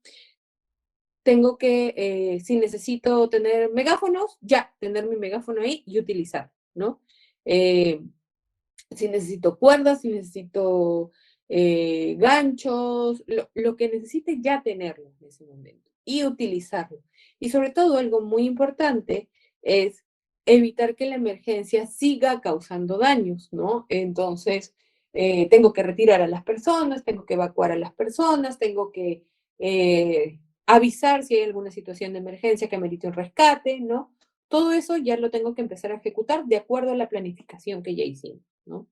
Tengo que, si necesito tener megáfonos, ya tener mi megáfono ahí y utilizar, ¿no? Si necesito cuerdas, si necesito ganchos, lo que necesite ya tenerlo en ese momento y utilizarlo. Y sobre todo algo muy importante es evitar que la emergencia siga causando daños, ¿no? Entonces, tengo que retirar a las personas, tengo que evacuar a las personas, tengo que avisar si hay alguna situación de emergencia que amerite un rescate, ¿no? Todo eso ya lo tengo que empezar a ejecutar de acuerdo a la planificación que ya hicimos, ¿no?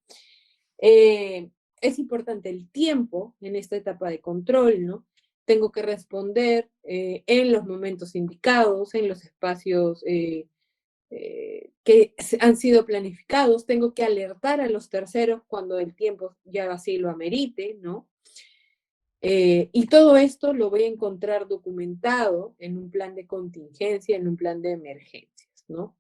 Es importante el tiempo en esta etapa de control, ¿no? Tengo que responder en los momentos indicados, en los espacios que han sido planificados, tengo que alertar a los terceros cuando el tiempo ya así lo amerite, ¿no? Y todo esto lo voy a encontrar documentado en un plan de contingencia, en un plan de emergencias, ¿no?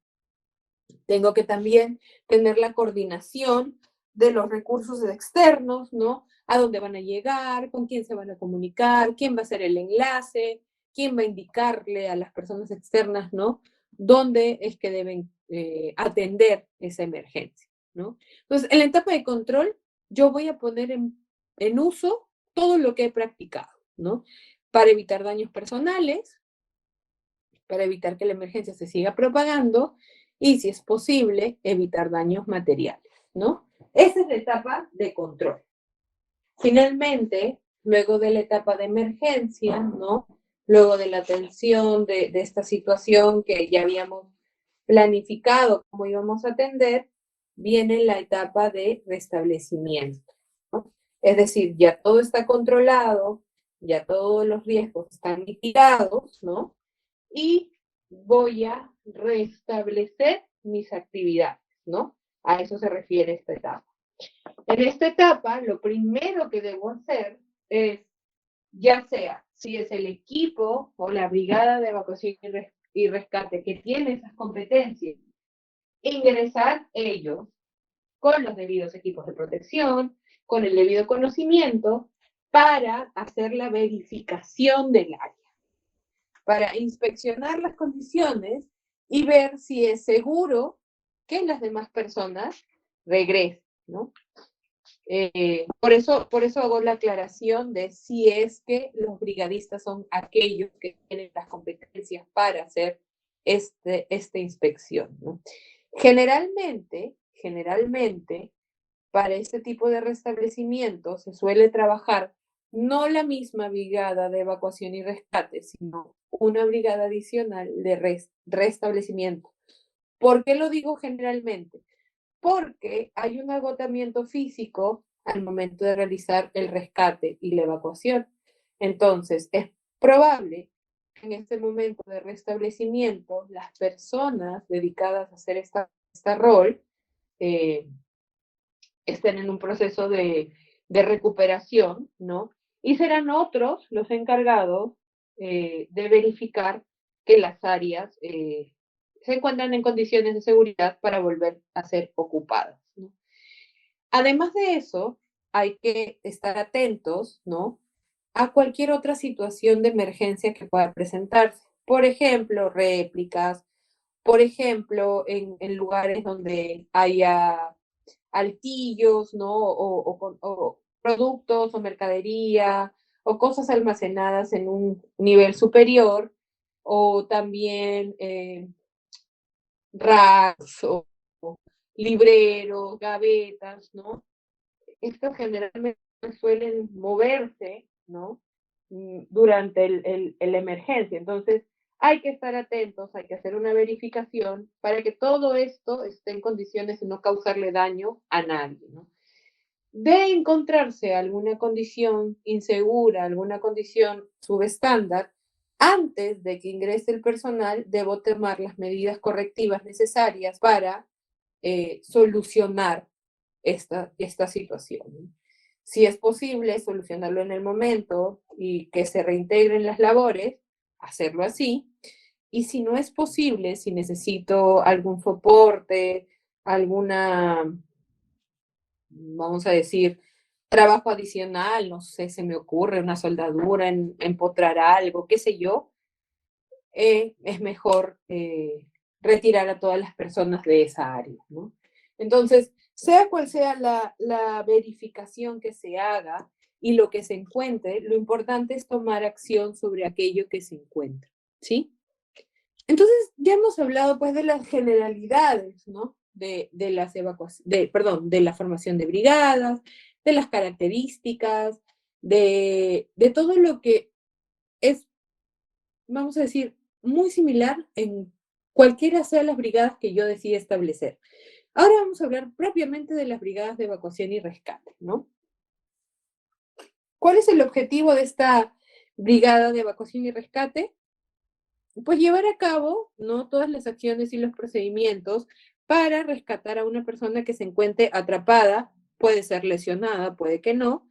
Tengo que también tener la coordinación de los recursos externos, ¿no? A dónde van a llegar, con quién se van a comunicar, quién va a ser el enlace, quién va a indicarle a las personas externas, ¿no? Dónde es que deben atender esa emergencia, ¿no? Entonces, en la etapa de control, yo voy a poner en uso todo lo que he practicado, ¿no? Para evitar daños personales, para evitar que la emergencia se siga propagando y, si es posible, evitar daños materiales, ¿no? Esa es la etapa de control. Finalmente, luego de la etapa de emergencia, ¿no? Luego de la atención de esta situación que ya habíamos planificado cómo íbamos a atender, viene la etapa de restablecimiento, ¿no? Es decir, ya todo está controlado, ya todos los riesgos están mitigados, ¿no? Y voy a restablecer mis actividades, ¿no? A eso se refiere esta etapa. En esta etapa, lo primero que debo hacer es, ya sea si es el equipo o la brigada de evacuación y rescate que tiene esas competencias, ingresar ellos con los debidos equipos de protección, con el debido conocimiento, para hacer la verificación del área, para inspeccionar las condiciones y ver si es seguro que las demás personas regrese, ¿no? Por eso hago la aclaración de si es que los brigadistas son aquellos que tienen las competencias para hacer esta inspección, ¿no? Generalmente, para este tipo de restablecimientos se suele trabajar no la misma brigada de evacuación y rescate, sino una brigada adicional de restablecimiento. ¿Por qué lo digo generalmente? Porque hay un agotamiento físico al momento de realizar el rescate y la evacuación. Entonces, es probable que en este momento de restablecimiento las personas dedicadas a hacer esta rol estén en un proceso de recuperación, ¿no? Y serán otros los encargados de verificar que las áreas se encuentran en condiciones de seguridad para volver a ser ocupadas, ¿no? Además de eso, hay que estar atentos, ¿no? A cualquier otra situación de emergencia que pueda presentarse. Por ejemplo, réplicas, por ejemplo, en lugares donde haya altillos, ¿no? O productos o mercadería o cosas almacenadas en un nivel superior, o también racks o libreros, gavetas, ¿no? Estos generalmente suelen moverse, ¿no? Durante la emergencia. Entonces, hay que estar atentos, hay que hacer una verificación para que todo esto esté en condiciones de no causarle daño a nadie, ¿no? De encontrarse alguna condición insegura, alguna condición subestándar, antes de que ingrese el personal, debo tomar las medidas correctivas necesarias para solucionar esta situación. Si es posible solucionarlo en el momento y que se reintegren las labores, hacerlo así. Y si no es posible, si necesito algún soporte, alguna, vamos a decir, trabajo adicional, no sé, se me ocurre una soldadura, empotrar algo, qué sé yo, es mejor retirar a todas las personas de esa área, ¿no? Entonces, sea cual sea la verificación que se haga y lo que se encuentre, lo importante es tomar acción sobre aquello que se encuentra, ¿sí? Entonces, ya hemos hablado pues de las generalidades, ¿no? De las perdón, de la formación de brigadas, de las características, de todo lo que es, vamos a decir, muy similar en cualquiera sea las brigadas que yo decida establecer. Ahora vamos a hablar propiamente de las brigadas de evacuación y rescate, ¿no? ¿Cuál es el objetivo de esta brigada de evacuación y rescate? Pues llevar a cabo, ¿no?, todas las acciones y los procedimientos para rescatar a una persona que se encuentre atrapada, puede ser lesionada, puede que no,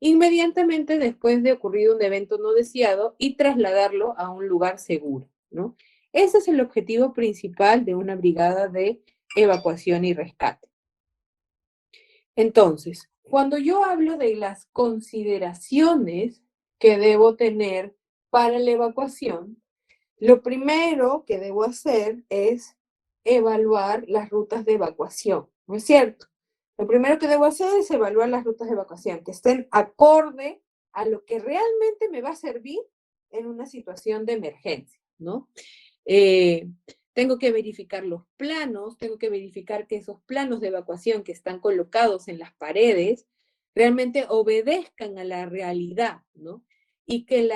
inmediatamente después de ocurrido un evento no deseado y trasladarlo a un lugar seguro, ¿no? Ese es el objetivo principal de una brigada de evacuación y rescate. Entonces, cuando yo hablo de las consideraciones que debo tener para la evacuación, lo primero que debo hacer es evaluar las rutas de evacuación, ¿no es cierto? Lo primero que debo hacer es evaluar las rutas de evacuación, que estén acorde a lo que realmente me va a servir en una situación de emergencia, ¿no? Tengo que verificar los planos, tengo que verificar que esos planos de evacuación que están colocados en las paredes realmente obedezcan a la realidad, ¿no? Y que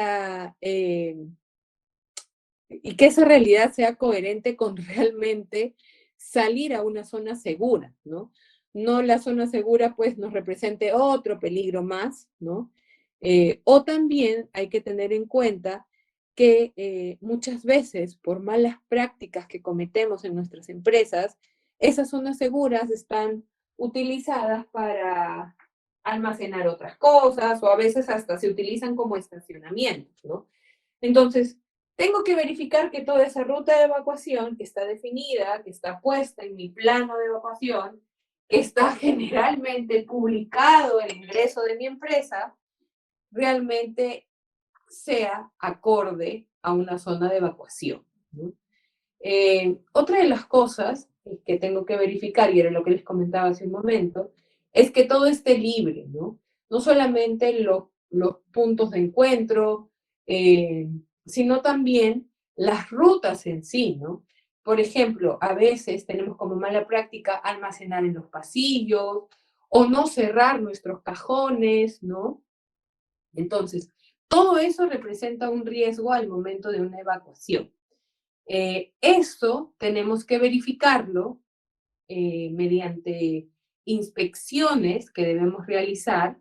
esa realidad sea coherente con realmente salir a una zona segura, ¿no? No la zona segura pues nos represente otro peligro más, ¿no? O también hay que tener en cuenta que muchas veces por malas prácticas que cometemos en nuestras empresas, esas zonas seguras están utilizadas para almacenar otras cosas o a veces hasta se utilizan como estacionamientos, ¿no? Entonces, tengo que verificar que toda esa ruta de evacuación que está definida, que está puesta en mi plano de evacuación, que está generalmente publicado en el ingreso de mi empresa, realmente sea acorde a una zona de evacuación, ¿no? Otra de las cosas que tengo que verificar, y era lo que les comentaba hace un momento, es que todo esté libre, ¿no? No solamente los puntos de encuentro, sino también las rutas en sí, ¿no? Por ejemplo, a veces tenemos como mala práctica almacenar en los pasillos o no cerrar nuestros cajones, ¿no? Entonces, todo eso representa un riesgo al momento de una evacuación. Eso tenemos que verificarlo mediante inspecciones que debemos realizar,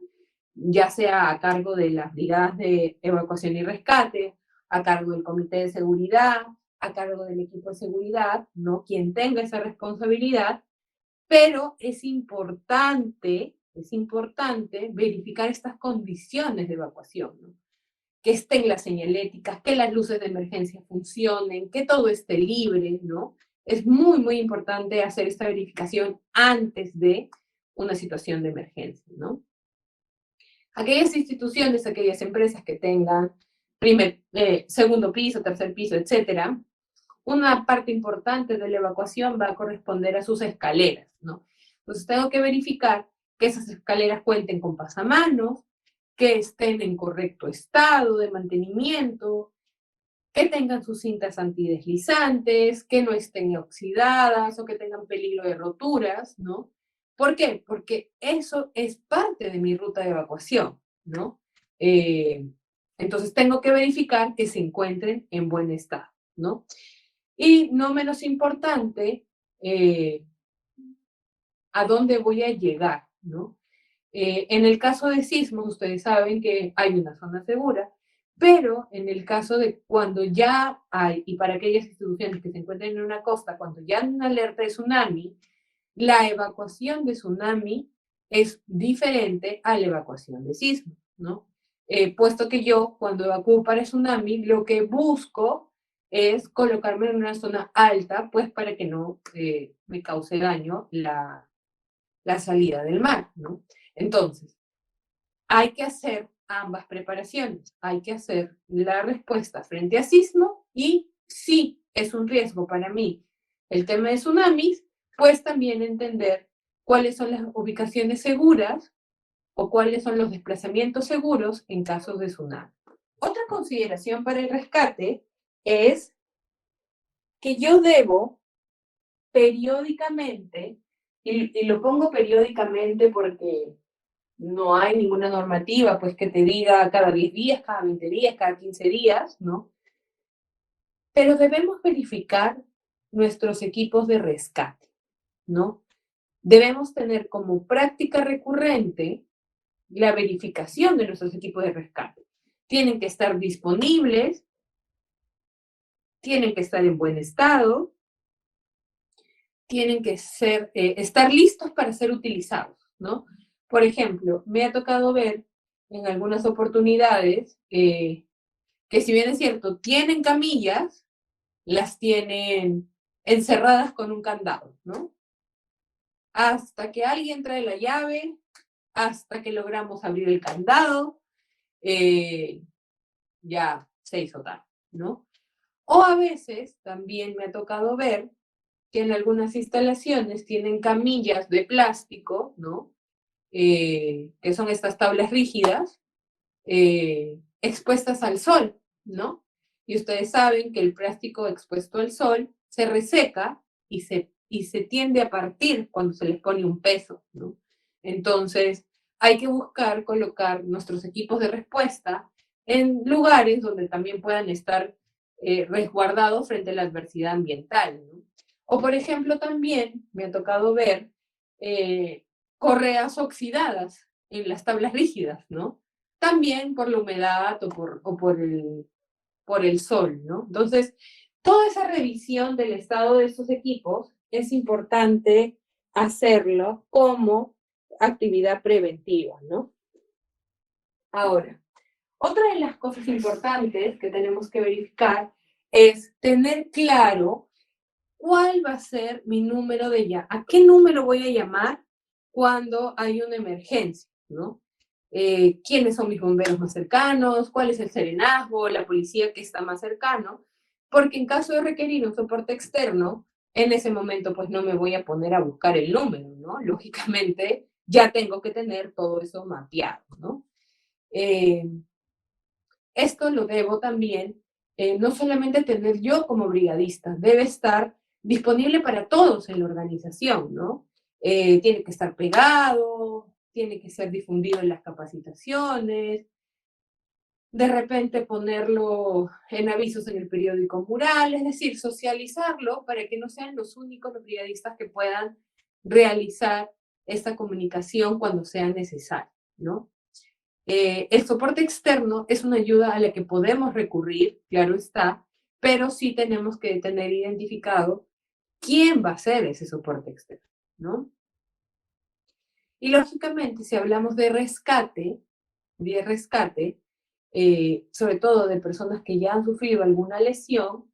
ya sea a cargo de las brigadas de evacuación y rescate, a cargo del comité de seguridad, a cargo del equipo de seguridad, ¿no? Quien tenga esa responsabilidad, pero es importante verificar estas condiciones de evacuación, ¿no? Que estén las señaléticas, que las luces de emergencia funcionen, que todo esté libre, ¿no? Es muy, muy importante hacer esta verificación antes de una situación de emergencia, ¿no? Aquellas instituciones, aquellas empresas que tengan segundo piso, tercer piso, etcétera, una parte importante de la evacuación va a corresponder a sus escaleras, ¿no? Entonces tengo que verificar que esas escaleras cuenten con pasamanos, que estén en correcto estado de mantenimiento, que tengan sus cintas antideslizantes, que no estén oxidadas o que tengan peligro de roturas, ¿no? ¿Por qué? Porque eso es parte de mi ruta de evacuación, ¿no? Entonces tengo que verificar que se encuentren en buen estado, ¿no? Y no menos importante, a dónde voy a llegar, ¿no? En el caso de sismos, ustedes saben que hay una zona segura, pero en el caso de cuando ya hay, y para aquellas instituciones que se encuentran en una costa, cuando ya hay una alerta de tsunami, la evacuación de tsunami es diferente a la evacuación de sismo, ¿no? Puesto que yo, cuando evacúo para tsunami, lo que busco es colocarme en una zona alta, pues para que no me cause daño la salida del mar, ¿no? Entonces, hay que hacer ambas preparaciones. Hay que hacer la respuesta frente a sismo y si es un riesgo para mí el tema de tsunamis, pues también entender cuáles son las ubicaciones seguras o cuáles son los desplazamientos seguros en casos de tsunami. Otra consideración para el rescate es que yo debo periódicamente, y lo pongo periódicamente porque no hay ninguna normativa pues que te diga cada 10 días, cada 20 días, cada 15 días, ¿no? Pero debemos verificar nuestros equipos de rescate, ¿no? Debemos tener como práctica recurrente la verificación de nuestros equipos de rescate. Tienen que estar disponibles, tienen que estar en buen estado, tienen que estar listos para ser utilizados, ¿no? Por ejemplo, me ha tocado ver en algunas oportunidades que si bien es cierto, tienen camillas, las tienen encerradas con un candado, ¿no? Hasta que alguien trae la llave, hasta que logramos abrir el candado, ya se hizo tarde, ¿no? O a veces también me ha tocado ver que en algunas instalaciones tienen camillas de plástico, ¿no? Que son estas tablas rígidas, expuestas al sol, ¿no? Y ustedes saben que el plástico expuesto al sol se reseca y se tiende a partir cuando se les pone un peso, ¿no? Entonces, hay que buscar colocar nuestros equipos de respuesta en lugares donde también puedan estar resguardados frente a la adversidad ambiental, ¿no? O, por ejemplo, también me ha tocado ver correas oxidadas en las tablas rígidas, ¿no? También por la humedad o por el sol, ¿no? Entonces, toda esa revisión del estado de estos equipos es importante hacerlo como actividad preventiva, ¿no? Ahora, otra de las cosas importantes que tenemos que verificar es tener claro cuál va a ser mi número de llamada, a qué número voy a llamar cuando hay una emergencia, ¿no? ¿Quiénes son mis bomberos más cercanos? ¿Cuál es el serenazgo, la policía que está más cercano? porque en caso de requerir un soporte externo, en ese momento pues no me voy a poner a buscar el número, ¿no? Lógicamente ya tengo que tener todo eso mapeado, ¿no? Esto lo debo también, no solamente tener yo como brigadista, debe estar disponible para todos en la organización, ¿no? Tiene que estar pegado, tiene que ser difundido en las capacitaciones, de repente ponerlo en avisos en el periódico mural, es decir, socializarlo para que no sean los únicos los brigadistas que puedan realizar esta comunicación cuando sea necesario, ¿no? El soporte externo es una ayuda a la que podemos recurrir, claro está, pero sí tenemos que tener identificado quién va a ser ese soporte externo, ¿no? Y lógicamente, si hablamos de rescate, sobre todo de personas que ya han sufrido alguna lesión,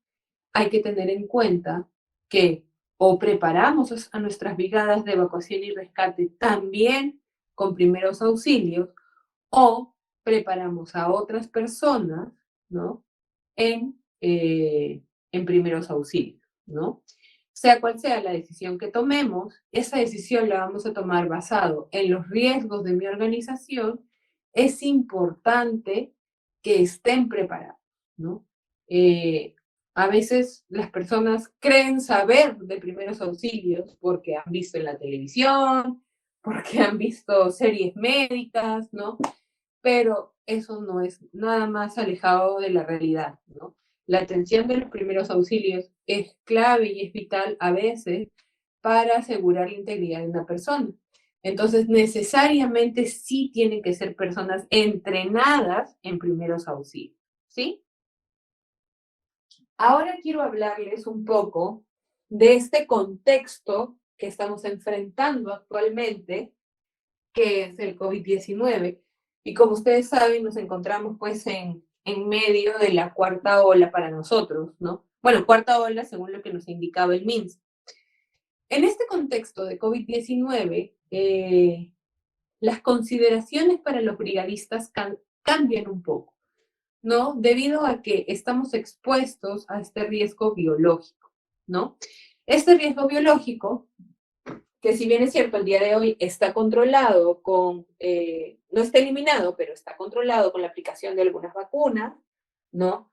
hay que tener en cuenta que o preparamos a nuestras brigadas de evacuación y rescate también con primeros auxilios, o preparamos a otras personas, ¿no? En primeros auxilios, ¿no? Sea cual sea la decisión que tomemos, esa decisión la vamos a tomar basado en los riesgos de mi organización. Es importante que estén preparados, ¿no? A veces las personas creen saber de primeros auxilios porque han visto en la televisión, porque han visto series médicas, ¿no? Pero eso no es nada más alejado de la realidad, ¿no? La atención de los primeros auxilios es clave y es vital a veces para asegurar la integridad de una persona. Entonces, necesariamente sí tienen que ser personas entrenadas en primeros auxilios, ¿sí? Ahora quiero hablarles un poco de este contexto que estamos enfrentando actualmente, que es el COVID-19. Y como ustedes saben, nos encontramos pues en medio de la cuarta ola para nosotros, ¿no? Bueno, cuarta ola según lo que nos indicaba el MINSA. En este contexto de COVID-19, las consideraciones para los brigadistas cambian un poco, ¿no? Debido a que estamos expuestos a este riesgo biológico, ¿no? Este riesgo biológico, que si bien es cierto, el día de hoy está controlado no está eliminado, pero está controlado con la aplicación de algunas vacunas, ¿no?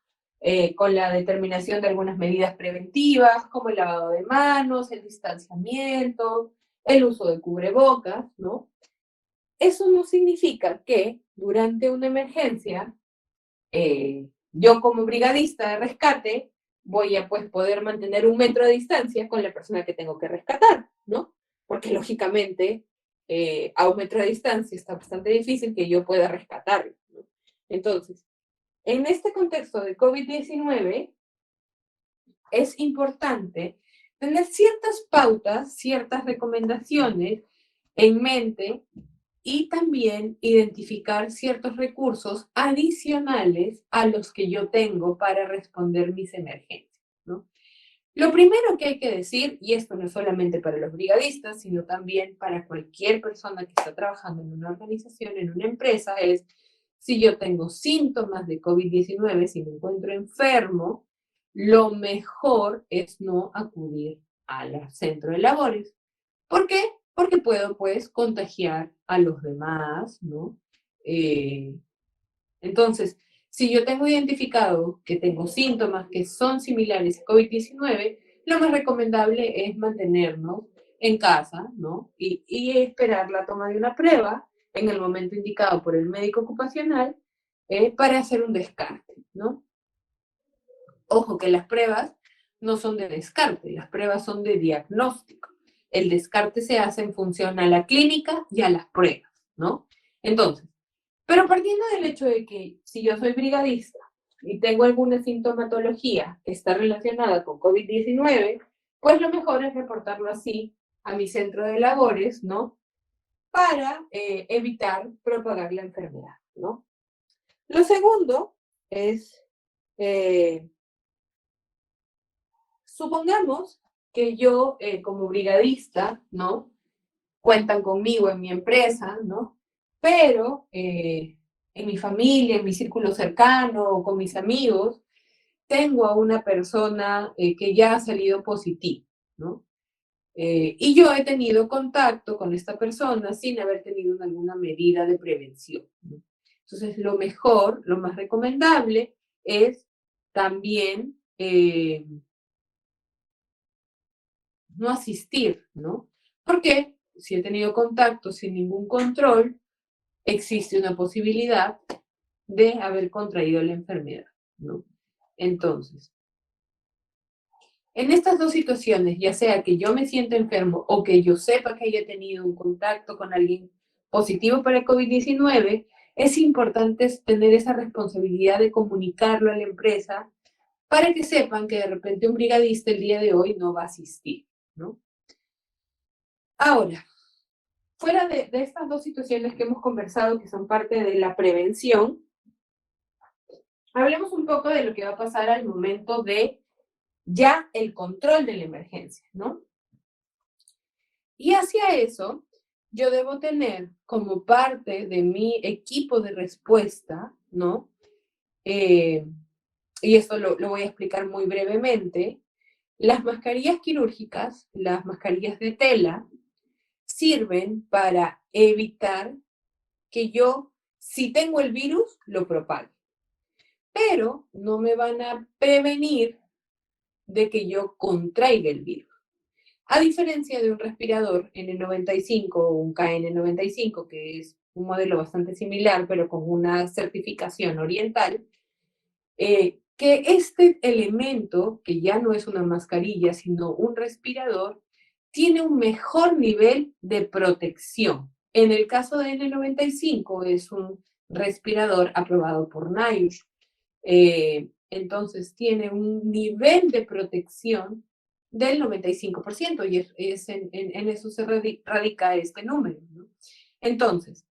Con la determinación de algunas medidas preventivas, como el lavado de manos, el distanciamiento, el uso de cubrebocas, ¿no? Eso no significa que durante una emergencia, yo como brigadista de rescate voy a pues, poder mantener 1 metro de distancia con la persona que tengo que rescatar, ¿no? Porque lógicamente a 1 metro de distancia está bastante difícil que yo pueda rescatarlo, ¿no? Entonces, en este contexto de COVID-19, es importante tener ciertas pautas, ciertas recomendaciones en mente y también identificar ciertos recursos adicionales a los que yo tengo para responder mis emergencias, ¿no? Lo primero que hay que decir, y esto no es solamente para los brigadistas, sino también para cualquier persona que está trabajando en una organización, en una empresa, es si yo tengo síntomas de COVID-19, si me encuentro enfermo, lo mejor es no acudir al centro de labores. ¿Por qué? Porque puedo, pues, contagiar a los demás, ¿no? Entonces, si yo tengo identificado que tengo síntomas que son similares a COVID-19, lo más recomendable es mantenernos en casa, ¿no? Y esperar la toma de una prueba en el momento indicado por el médico ocupacional para hacer un descarte, ¿no? Ojo que las pruebas no son de descarte, las pruebas son de diagnóstico. El descarte se hace en función a la clínica y a las pruebas, ¿no? Entonces, pero partiendo del hecho de que si yo soy brigadista y tengo alguna sintomatología que está relacionada con COVID-19, pues lo mejor es reportarlo así a mi centro de labores, ¿no? Para evitar propagar la enfermedad, ¿no? Lo segundo es, supongamos que yo como brigadista, ¿no? Cuentan conmigo en mi empresa, ¿no? Pero en mi familia, en mi círculo cercano, con mis amigos, tengo a una persona que ya ha salido positiva, ¿no? Y yo he tenido contacto con esta persona sin haber tenido alguna medida de prevención, ¿no? Entonces, lo mejor, lo más recomendable es también no asistir, ¿no? Porque si he tenido contacto sin ningún control, existe una posibilidad de haber contraído la enfermedad, ¿no? Entonces, en estas dos situaciones, ya sea que yo me sienta enfermo o que yo sepa que haya tenido un contacto con alguien positivo para el COVID-19, es importante tener esa responsabilidad de comunicarlo a la empresa para que sepan que de repente un brigadista el día de hoy no va a asistir, ¿no? Ahora, fuera de estas dos situaciones que hemos conversado, que son parte de la prevención, hablemos un poco de lo que va a pasar al momento de ya el control de la emergencia, ¿no? Y hacia eso, yo debo tener como parte de mi equipo de respuesta, ¿no? Y esto lo voy a explicar muy brevemente. Las mascarillas quirúrgicas, las mascarillas de tela, sirven para evitar que yo, si tengo el virus, lo propague. Pero no me van a prevenir de que yo contraiga el virus. A diferencia de un respirador N95 o un KN95, que es un modelo bastante similar, pero con una certificación oriental, que este elemento, que ya no es una mascarilla, sino un respirador, tiene un mejor nivel de protección. En el caso de N95 es un respirador aprobado por NIOSH. Entonces tiene un nivel de protección del 95% y en eso se radica este número, ¿no? Entonces,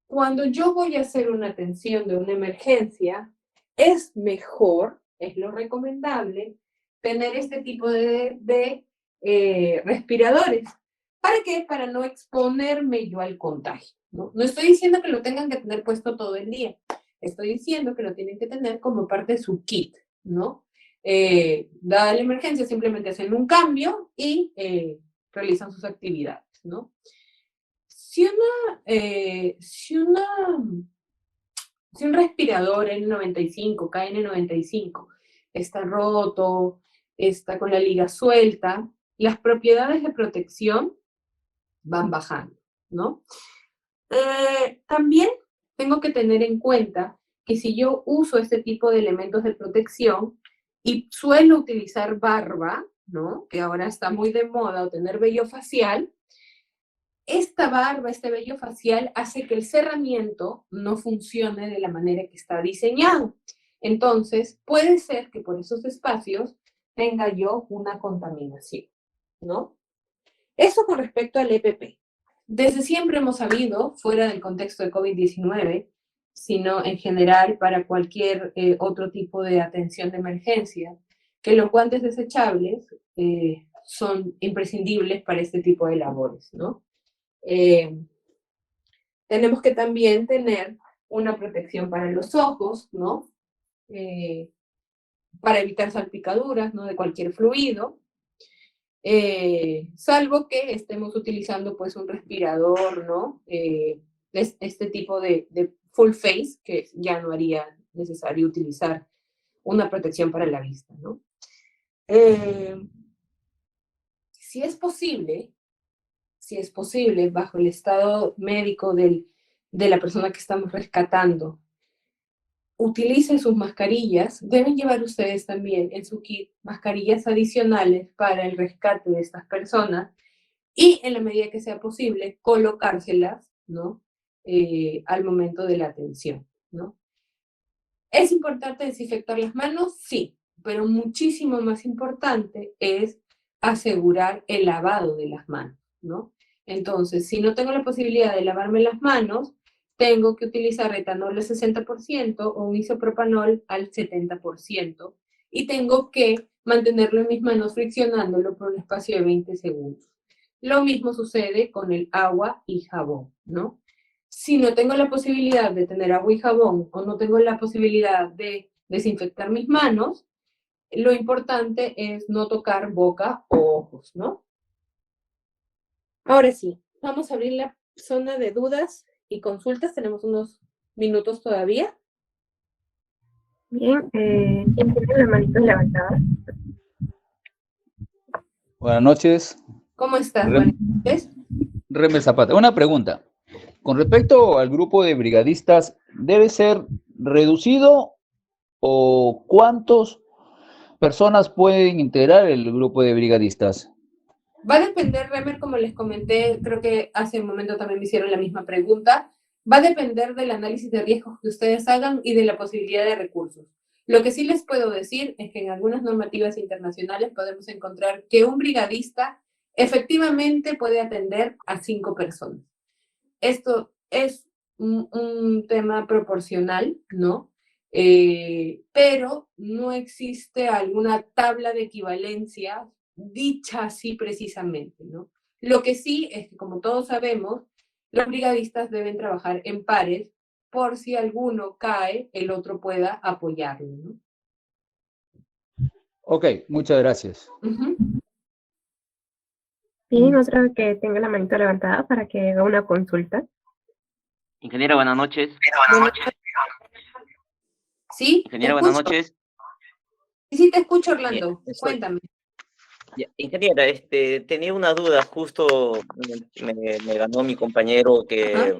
cuando yo voy a hacer una atención de una emergencia, es mejor, es lo recomendable, tener este tipo de respiradores. ¿Para qué? Para no exponerme yo al contagio, ¿no? No estoy diciendo que lo tengan que tener puesto todo el día. Estoy diciendo que lo tienen que tener como parte de su kit, ¿no? Dada la emergencia, simplemente hacen un cambio y realizan sus actividades, ¿no? Si un respirador N95, KN95, está roto, está con la liga suelta, las propiedades de protección van bajando, ¿no? También tengo que tener en cuenta que si yo uso este tipo de elementos de protección y suelo utilizar barba, ¿no? Que ahora está muy de moda, o tener vello facial, esta barba, este vello facial hace que el cerramiento no funcione de la manera que está diseñado. Entonces, puede ser que por esos espacios tenga yo una contaminación, ¿no? Eso con respecto al EPP. Desde siempre hemos sabido, fuera del contexto de COVID-19, sino en general para cualquier otro tipo de atención de emergencia, que los guantes desechables son imprescindibles para este tipo de labores, ¿no? Tenemos que también tener una protección para los ojos, ¿no? Para evitar salpicaduras, ¿no? De cualquier fluido. Salvo que estemos utilizando pues un respirador, ¿no? Este tipo de full face, que ya no haría necesario utilizar una protección para la vista, ¿no? Si es posible, bajo el estado médico de la persona que estamos rescatando, utilicen sus mascarillas, deben llevar ustedes también en su kit mascarillas adicionales para el rescate de estas personas y en la medida que sea posible colocárselas, ¿no? Al momento de la atención, ¿no? ¿Es importante desinfectar las manos? Sí, pero muchísimo más importante es asegurar el lavado de las manos, ¿no? Entonces, si no tengo la posibilidad de lavarme las manos, tengo que utilizar retanol al 60% o un isopropanol al 70% y tengo que mantenerlo en mis manos friccionándolo por un espacio de 20 segundos. Lo mismo sucede con el agua y jabón, ¿no? Si no tengo la posibilidad de tener agua y jabón o no tengo la posibilidad de desinfectar mis manos, lo importante es no tocar boca o ojos, ¿no? Ahora sí, vamos a abrir la zona de dudas y consultas. Tenemos unos minutos todavía. Bien, ¿quién tiene las manitos levantadas? Buenas noches, ¿Cómo estás? Buenas noches. Remel Zapata. Una pregunta. Con respecto al grupo de brigadistas, ¿debe ser reducido o cuántas personas pueden integrar el grupo de brigadistas? Va a depender, Remer, como les comenté, creo que hace un momento también me hicieron la misma pregunta. Va a depender del análisis de riesgos que ustedes hagan y de la posibilidad de recursos. Lo que sí les puedo decir es que en algunas normativas internacionales podemos encontrar que un brigadista efectivamente puede atender a 5 personas. Esto es un tema proporcional, ¿no? Pero no existe alguna tabla de equivalencia dicha así precisamente, ¿no? Lo que sí es que, como todos sabemos, los brigadistas deben trabajar en pares por si alguno cae, el otro pueda apoyarlo, ¿no? Ok, muchas gracias. Bien, otro que tenga la manito levantada para que haga una consulta. Ingeniero, buenas noches. ¿Sí? Ingeniero, buenas noches. Sí, te escucho, Orlando. Bien, Cuéntame. Ingeniera, tenía una duda, justo me ganó mi compañero que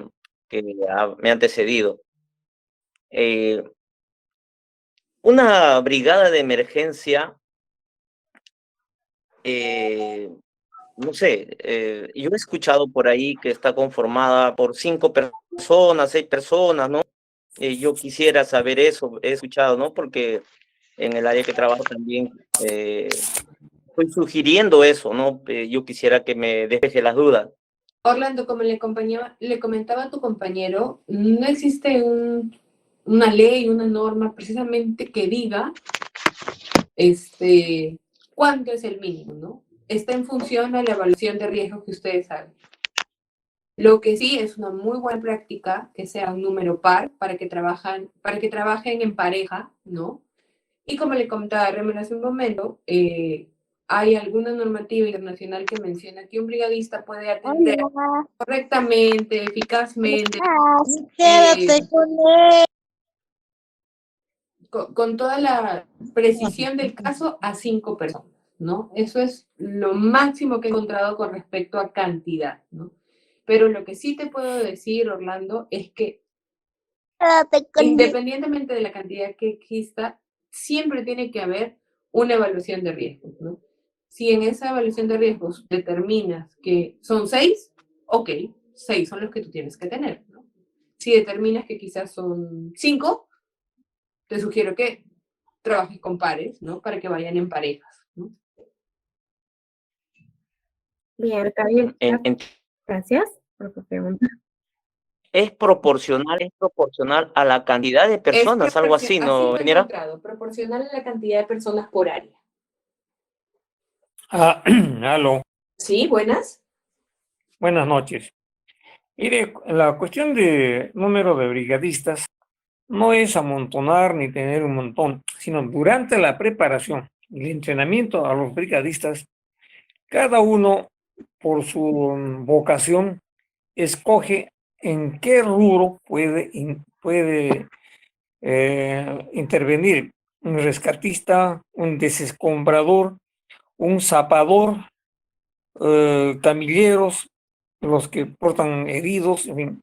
me ha antecedido. Una brigada de emergencia, no sé, yo he escuchado por ahí que está conformada por 5 personas, 6 personas, ¿no? Yo quisiera saber eso, he escuchado, ¿no? Porque en el área que trabajo también estoy sugiriendo eso, ¿no? Yo quisiera que me despeje las dudas. Orlando, como le comentaba a tu compañero, no existe una ley, una norma precisamente que diga cuánto es el mínimo, ¿no? Está en función a la evaluación de riesgos que ustedes hagan. Lo que sí es una muy buena práctica que sea un número par para que trabajen en pareja, ¿no? Y como le comentaba Remen hace un momento, hay alguna normativa internacional que menciona que un brigadista puede atender correctamente, eficazmente, con toda la precisión del caso a 5 personas, ¿no? Eso es lo máximo que he encontrado con respecto a cantidad, ¿no? Pero lo que sí te puedo decir, Orlando, es que independientemente de la cantidad que exista, siempre tiene que haber una evaluación de riesgos, ¿no? Si en esa evaluación de riesgos determinas que son 6, ok, 6 son los que tú tienes que tener, ¿no? Si determinas que quizás son 5, te sugiero que trabajes con pares, ¿no? Para que vayan en parejas, ¿no? Bien, está bien. Gracias por tu pregunta. Es proporcional a la cantidad de personas, algo así, ¿no, ingeniera? Proporcional a la cantidad de personas por área. Aló. Sí, buenas. Buenas noches. Mire, la cuestión de número de brigadistas no es amontonar ni tener un montón, sino durante la preparación y el entrenamiento a los brigadistas, cada uno por su vocación escoge en qué rubro puede intervenir. Un rescatista, un desescombrador, un zapador, camilleros, los que portan heridos, en fin.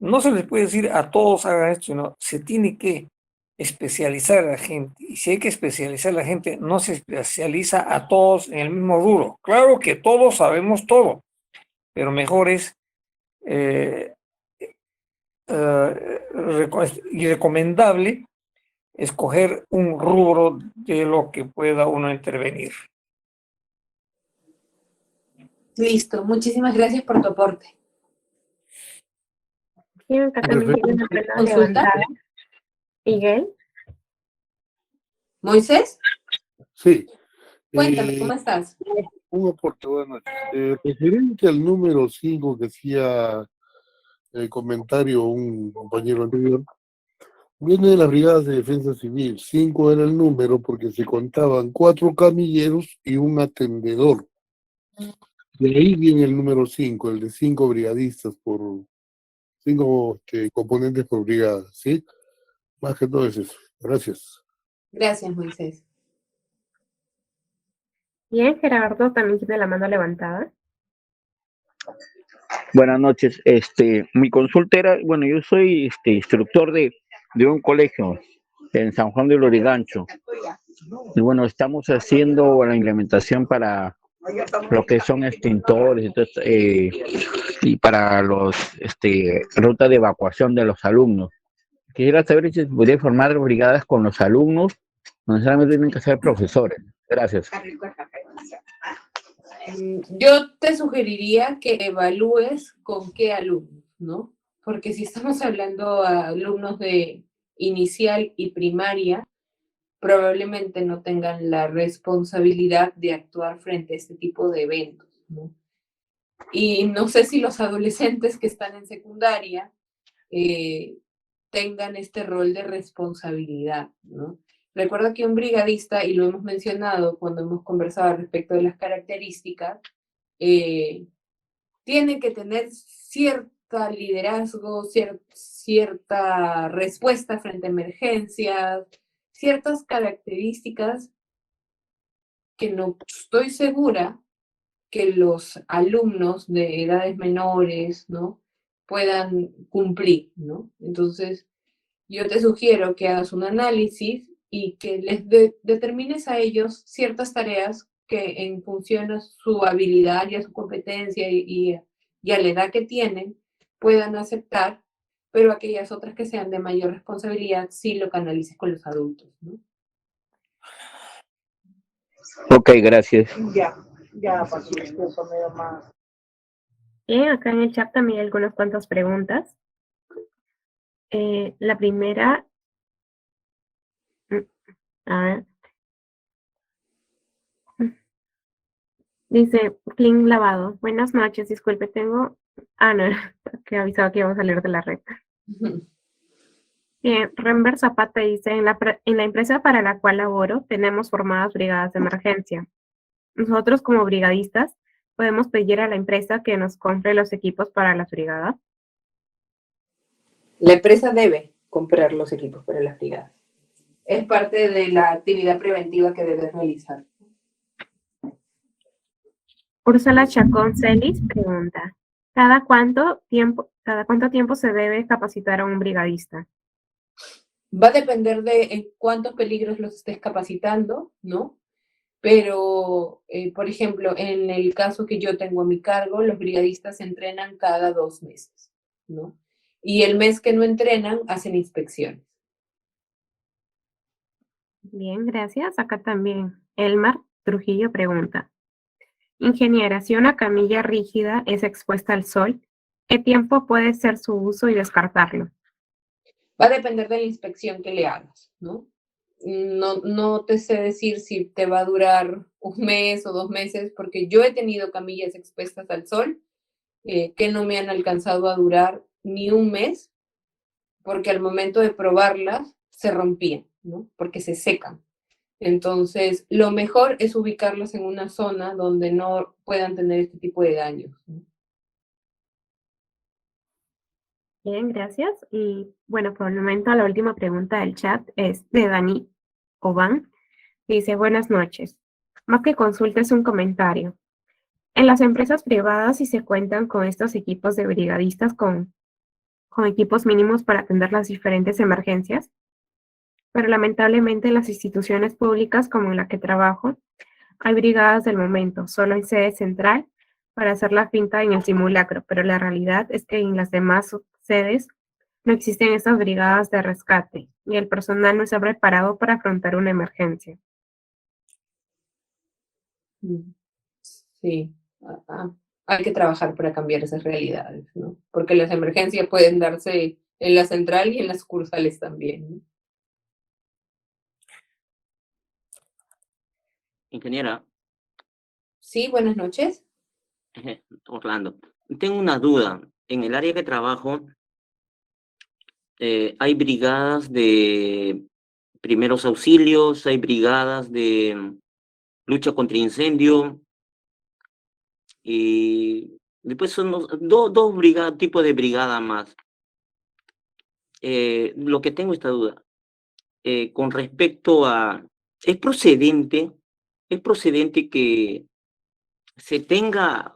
No se les puede decir a todos hagan esto, sino se tiene que especializar a la gente. Y si hay que especializar a la gente, no se especializa a todos en el mismo rubro. Claro que todos sabemos todo, pero mejor es y recomendable escoger un rubro de lo que pueda uno intervenir. Listo, muchísimas gracias por tu aporte. Sí, acá también tiene una mano levantada. Miguel. ¿Moisés? Sí. Cuéntame, ¿cómo estás? Un aporte, buenas noches. Referente al número 5 que hacía el comentario un compañero anterior, Viene de las brigadas de defensa civil. 5 era el número porque se contaban 4 camilleros y un atendedor. De ahí viene el número 5, el de 5 brigadistas por 5 componentes por brigada, ¿sí? Más que todo es eso. Gracias. Gracias, Moisés. Bien, Gerardo también tiene la mano levantada. Buenas noches. Mi consulta era, bueno, yo soy instructor de un colegio en San Juan de Lurigancho. Y bueno, estamos haciendo la implementación para lo que son extintores, entonces, y para los rutas de evacuación de los alumnos. Quisiera saber si se podría formar brigadas con los alumnos, no necesariamente tienen que ser profesores. Gracias. Yo te sugeriría que evalúes con qué alumnos, ¿no? Porque si estamos hablando a alumnos de inicial y primaria, probablemente no tengan la responsabilidad de actuar frente a este tipo de eventos, ¿no? Y no sé si los adolescentes que están en secundaria tengan este rol de responsabilidad, ¿no? Recuerda que un brigadista, y lo hemos mencionado cuando hemos conversado respecto de las características, tiene que tener cierto liderazgo, cierta respuesta frente a emergencias, ciertas características que no estoy segura que los alumnos de edades menores, ¿no?, puedan cumplir, ¿no? Entonces, yo te sugiero que hagas un análisis y que les determines a ellos ciertas tareas que en función a su habilidad y a su competencia y a la edad que tienen, puedan aceptar, pero aquellas otras que sean de mayor responsabilidad, sí lo canalices con los adultos, ¿no? Ok, gracias. Ya, pasó eso medio más. Bien, acá en el chat también hay algunas cuantas preguntas. La primera, a ver, dice Clean Lavado. Buenas noches, disculpe, tengo... Ah, no, que avisaba que íbamos a salir de la red. Bien, Renber Zapata dice, en la empresa para la cual laboro tenemos formadas brigadas de emergencia. Nosotros como brigadistas podemos pedir a la empresa que nos compre los equipos para las brigadas. La empresa debe comprar los equipos para las brigadas. Es parte de la actividad preventiva que debes realizar. Úrsula Chacón Celis pregunta, ¿cada cuánto tiempo se debe capacitar a un brigadista? Va a depender de en cuántos peligros los estés capacitando, ¿no? Pero, por ejemplo, en el caso que yo tengo a mi cargo, los brigadistas se entrenan cada 2 meses, ¿no? Y el mes que no entrenan, hacen inspecciones. Bien, gracias. Acá también Elmar Trujillo pregunta, ingeniera, si una camilla rígida es expuesta al sol, ¿qué tiempo puede ser su uso y descartarlo? Va a depender de la inspección que le hagas, ¿no? No te sé decir si te va a durar 1 mes o 2 meses, porque yo he tenido camillas expuestas al sol que no me han alcanzado a durar ni 1 mes, porque al momento de probarlas se rompían, ¿no? Porque se secan. Entonces, lo mejor es ubicarlas en una zona donde no puedan tener este tipo de daños, ¿no? Bien, gracias. Y bueno, por el momento la última pregunta del chat es de Dani Oban. Dice, buenas noches. Más que consulta es un comentario. En las empresas privadas, si se cuentan con estos equipos de brigadistas con equipos mínimos para atender las diferentes emergencias, pero lamentablemente en las instituciones públicas como en la que trabajo, hay brigadas del momento, solo en sede central, para hacer la finta en el simulacro, pero la realidad es que en las demás sedes no existen estas brigadas de rescate y el personal no está preparado para afrontar una emergencia. Sí, hay que trabajar para cambiar esas realidades, ¿no? Porque las emergencias pueden darse en la central y en las sucursales también, ¿no? Ingeniera, Sí, buenas noches. Orlando, tengo una duda. En el área que trabajo, hay brigadas de primeros auxilios, hay brigadas de lucha contra incendio, y después son dos tipos de brigada más. Lo que tengo esta duda, con respecto a, ¿es procedente que se tenga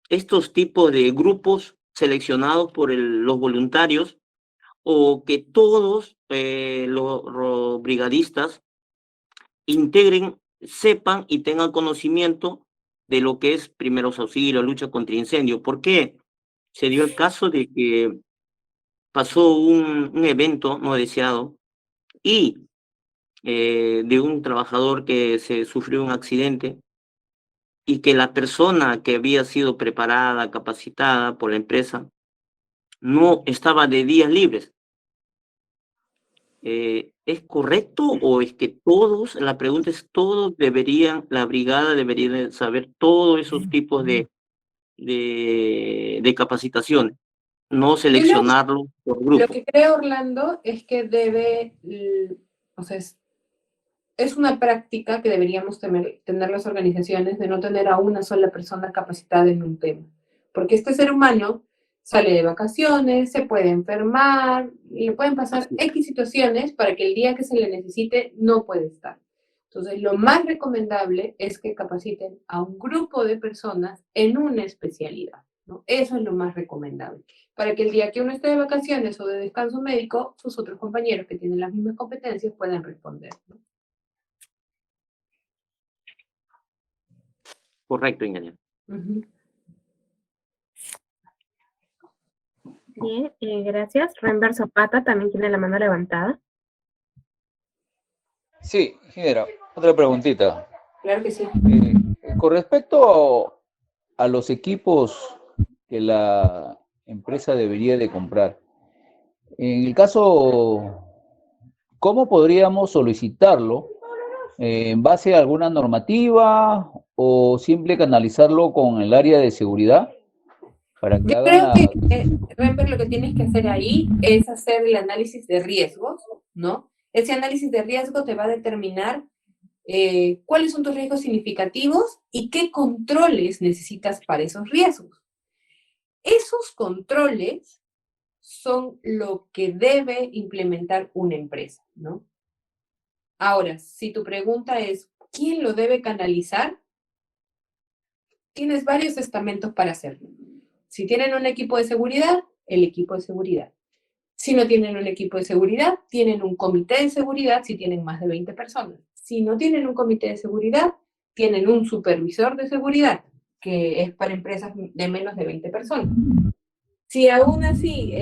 estos tipos de grupos seleccionados por los voluntarios, o que todos los brigadistas integren, sepan y tengan conocimiento de lo que es primeros auxilios, lucha contra incendio? ¿Por qué? Se dio el caso de que pasó un evento no deseado y de un trabajador que se sufrió un accidente, y que la persona que había sido preparada, capacitada por la empresa, no estaba de días libres. ¿Es correcto, o es que todos, la pregunta es, todos deberían, la brigada debería saber todos esos tipos de capacitaciones, no seleccionarlo por Lo grupo? que creo, Orlando, es que o sea, es una práctica que deberíamos tener las organizaciones, de no tener a una sola persona capacitada en un tema. Porque este ser humano sale de vacaciones, se puede enfermar, y le pueden pasar X situaciones para que el día que se le necesite no puede estar. Entonces, lo más recomendable es que capaciten a un grupo de personas en una especialidad, ¿no? Eso es lo más recomendable, para que el día que uno esté de vacaciones o de descanso médico, sus otros compañeros que tienen las mismas competencias puedan responder, ¿no? Correcto, ingeniero. Bien, gracias. Renber Zapata también tiene la mano levantada. Sí, ingeniera, otra preguntita. Claro que sí. Con respecto a los equipos que la empresa debería de comprar, en el caso, ¿cómo podríamos solicitarlo? ¿En base a alguna normativa o simple canalizarlo con el área de seguridad? Para que Yo creo que, Renber, lo que tienes que hacer ahí es hacer el análisis de riesgos, ¿no? Ese análisis de riesgo te va a determinar cuáles son tus riesgos significativos y qué controles necesitas para esos riesgos. Esos controles son lo que debe implementar una empresa, ¿no? Ahora, si tu pregunta es, ¿quién lo debe canalizar? Tienes varios estamentos para hacerlo. Si tienen un equipo de seguridad, el equipo de seguridad. Si no tienen un equipo de seguridad, tienen un comité de seguridad si tienen más de 20 personas. Si no tienen un comité de seguridad, tienen un supervisor de seguridad, que es para empresas de menos de 20 personas. Si aún así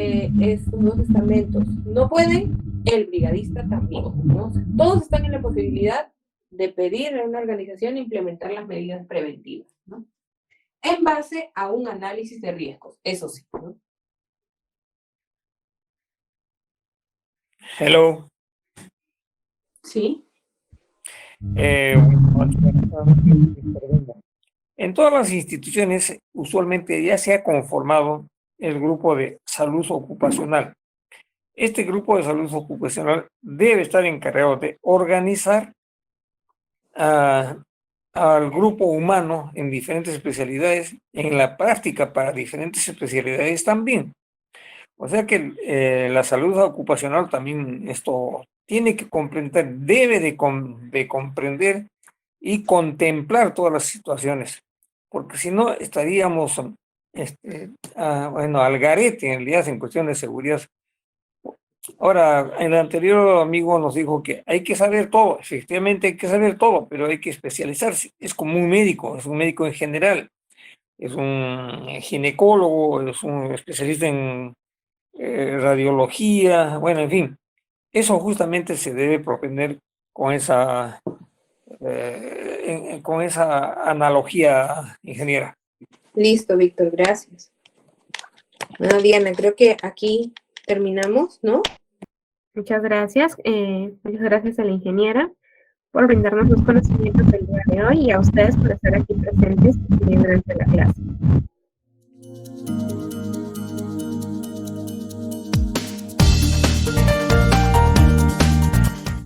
estos dos estamentos no pueden, el brigadista también, ¿no? O sea, todos están en la posibilidad de pedir a una organización implementar las medidas preventivas, ¿no? En base a un análisis de riesgos, eso sí, ¿no? Hello. Sí. En todas las instituciones usualmente ya se ha conformado el grupo de salud ocupacional. Este grupo de salud ocupacional debe estar encargado de organizar al grupo humano en diferentes especialidades, en la práctica para diferentes especialidades también. O sea que la salud ocupacional también esto tiene que comprender, debe de comprender y contemplar todas las situaciones, porque si no estaríamos al garete en realidad en cuestión de seguridad. Ahora, el anterior amigo nos dijo que hay que saber todo, efectivamente hay que saber todo, pero hay que especializarse. Es como un médico, es un médico en general, es un ginecólogo, es un especialista en radiología, bueno, en fin. Eso justamente se debe propender con esa analogía, ingeniera. Listo, Víctor, gracias. Bueno, Diana, creo que aquí terminamos, ¿no? Muchas gracias. Muchas gracias a la ingeniera por brindarnos los conocimientos del día de hoy, y a ustedes por estar aquí presentes durante la clase.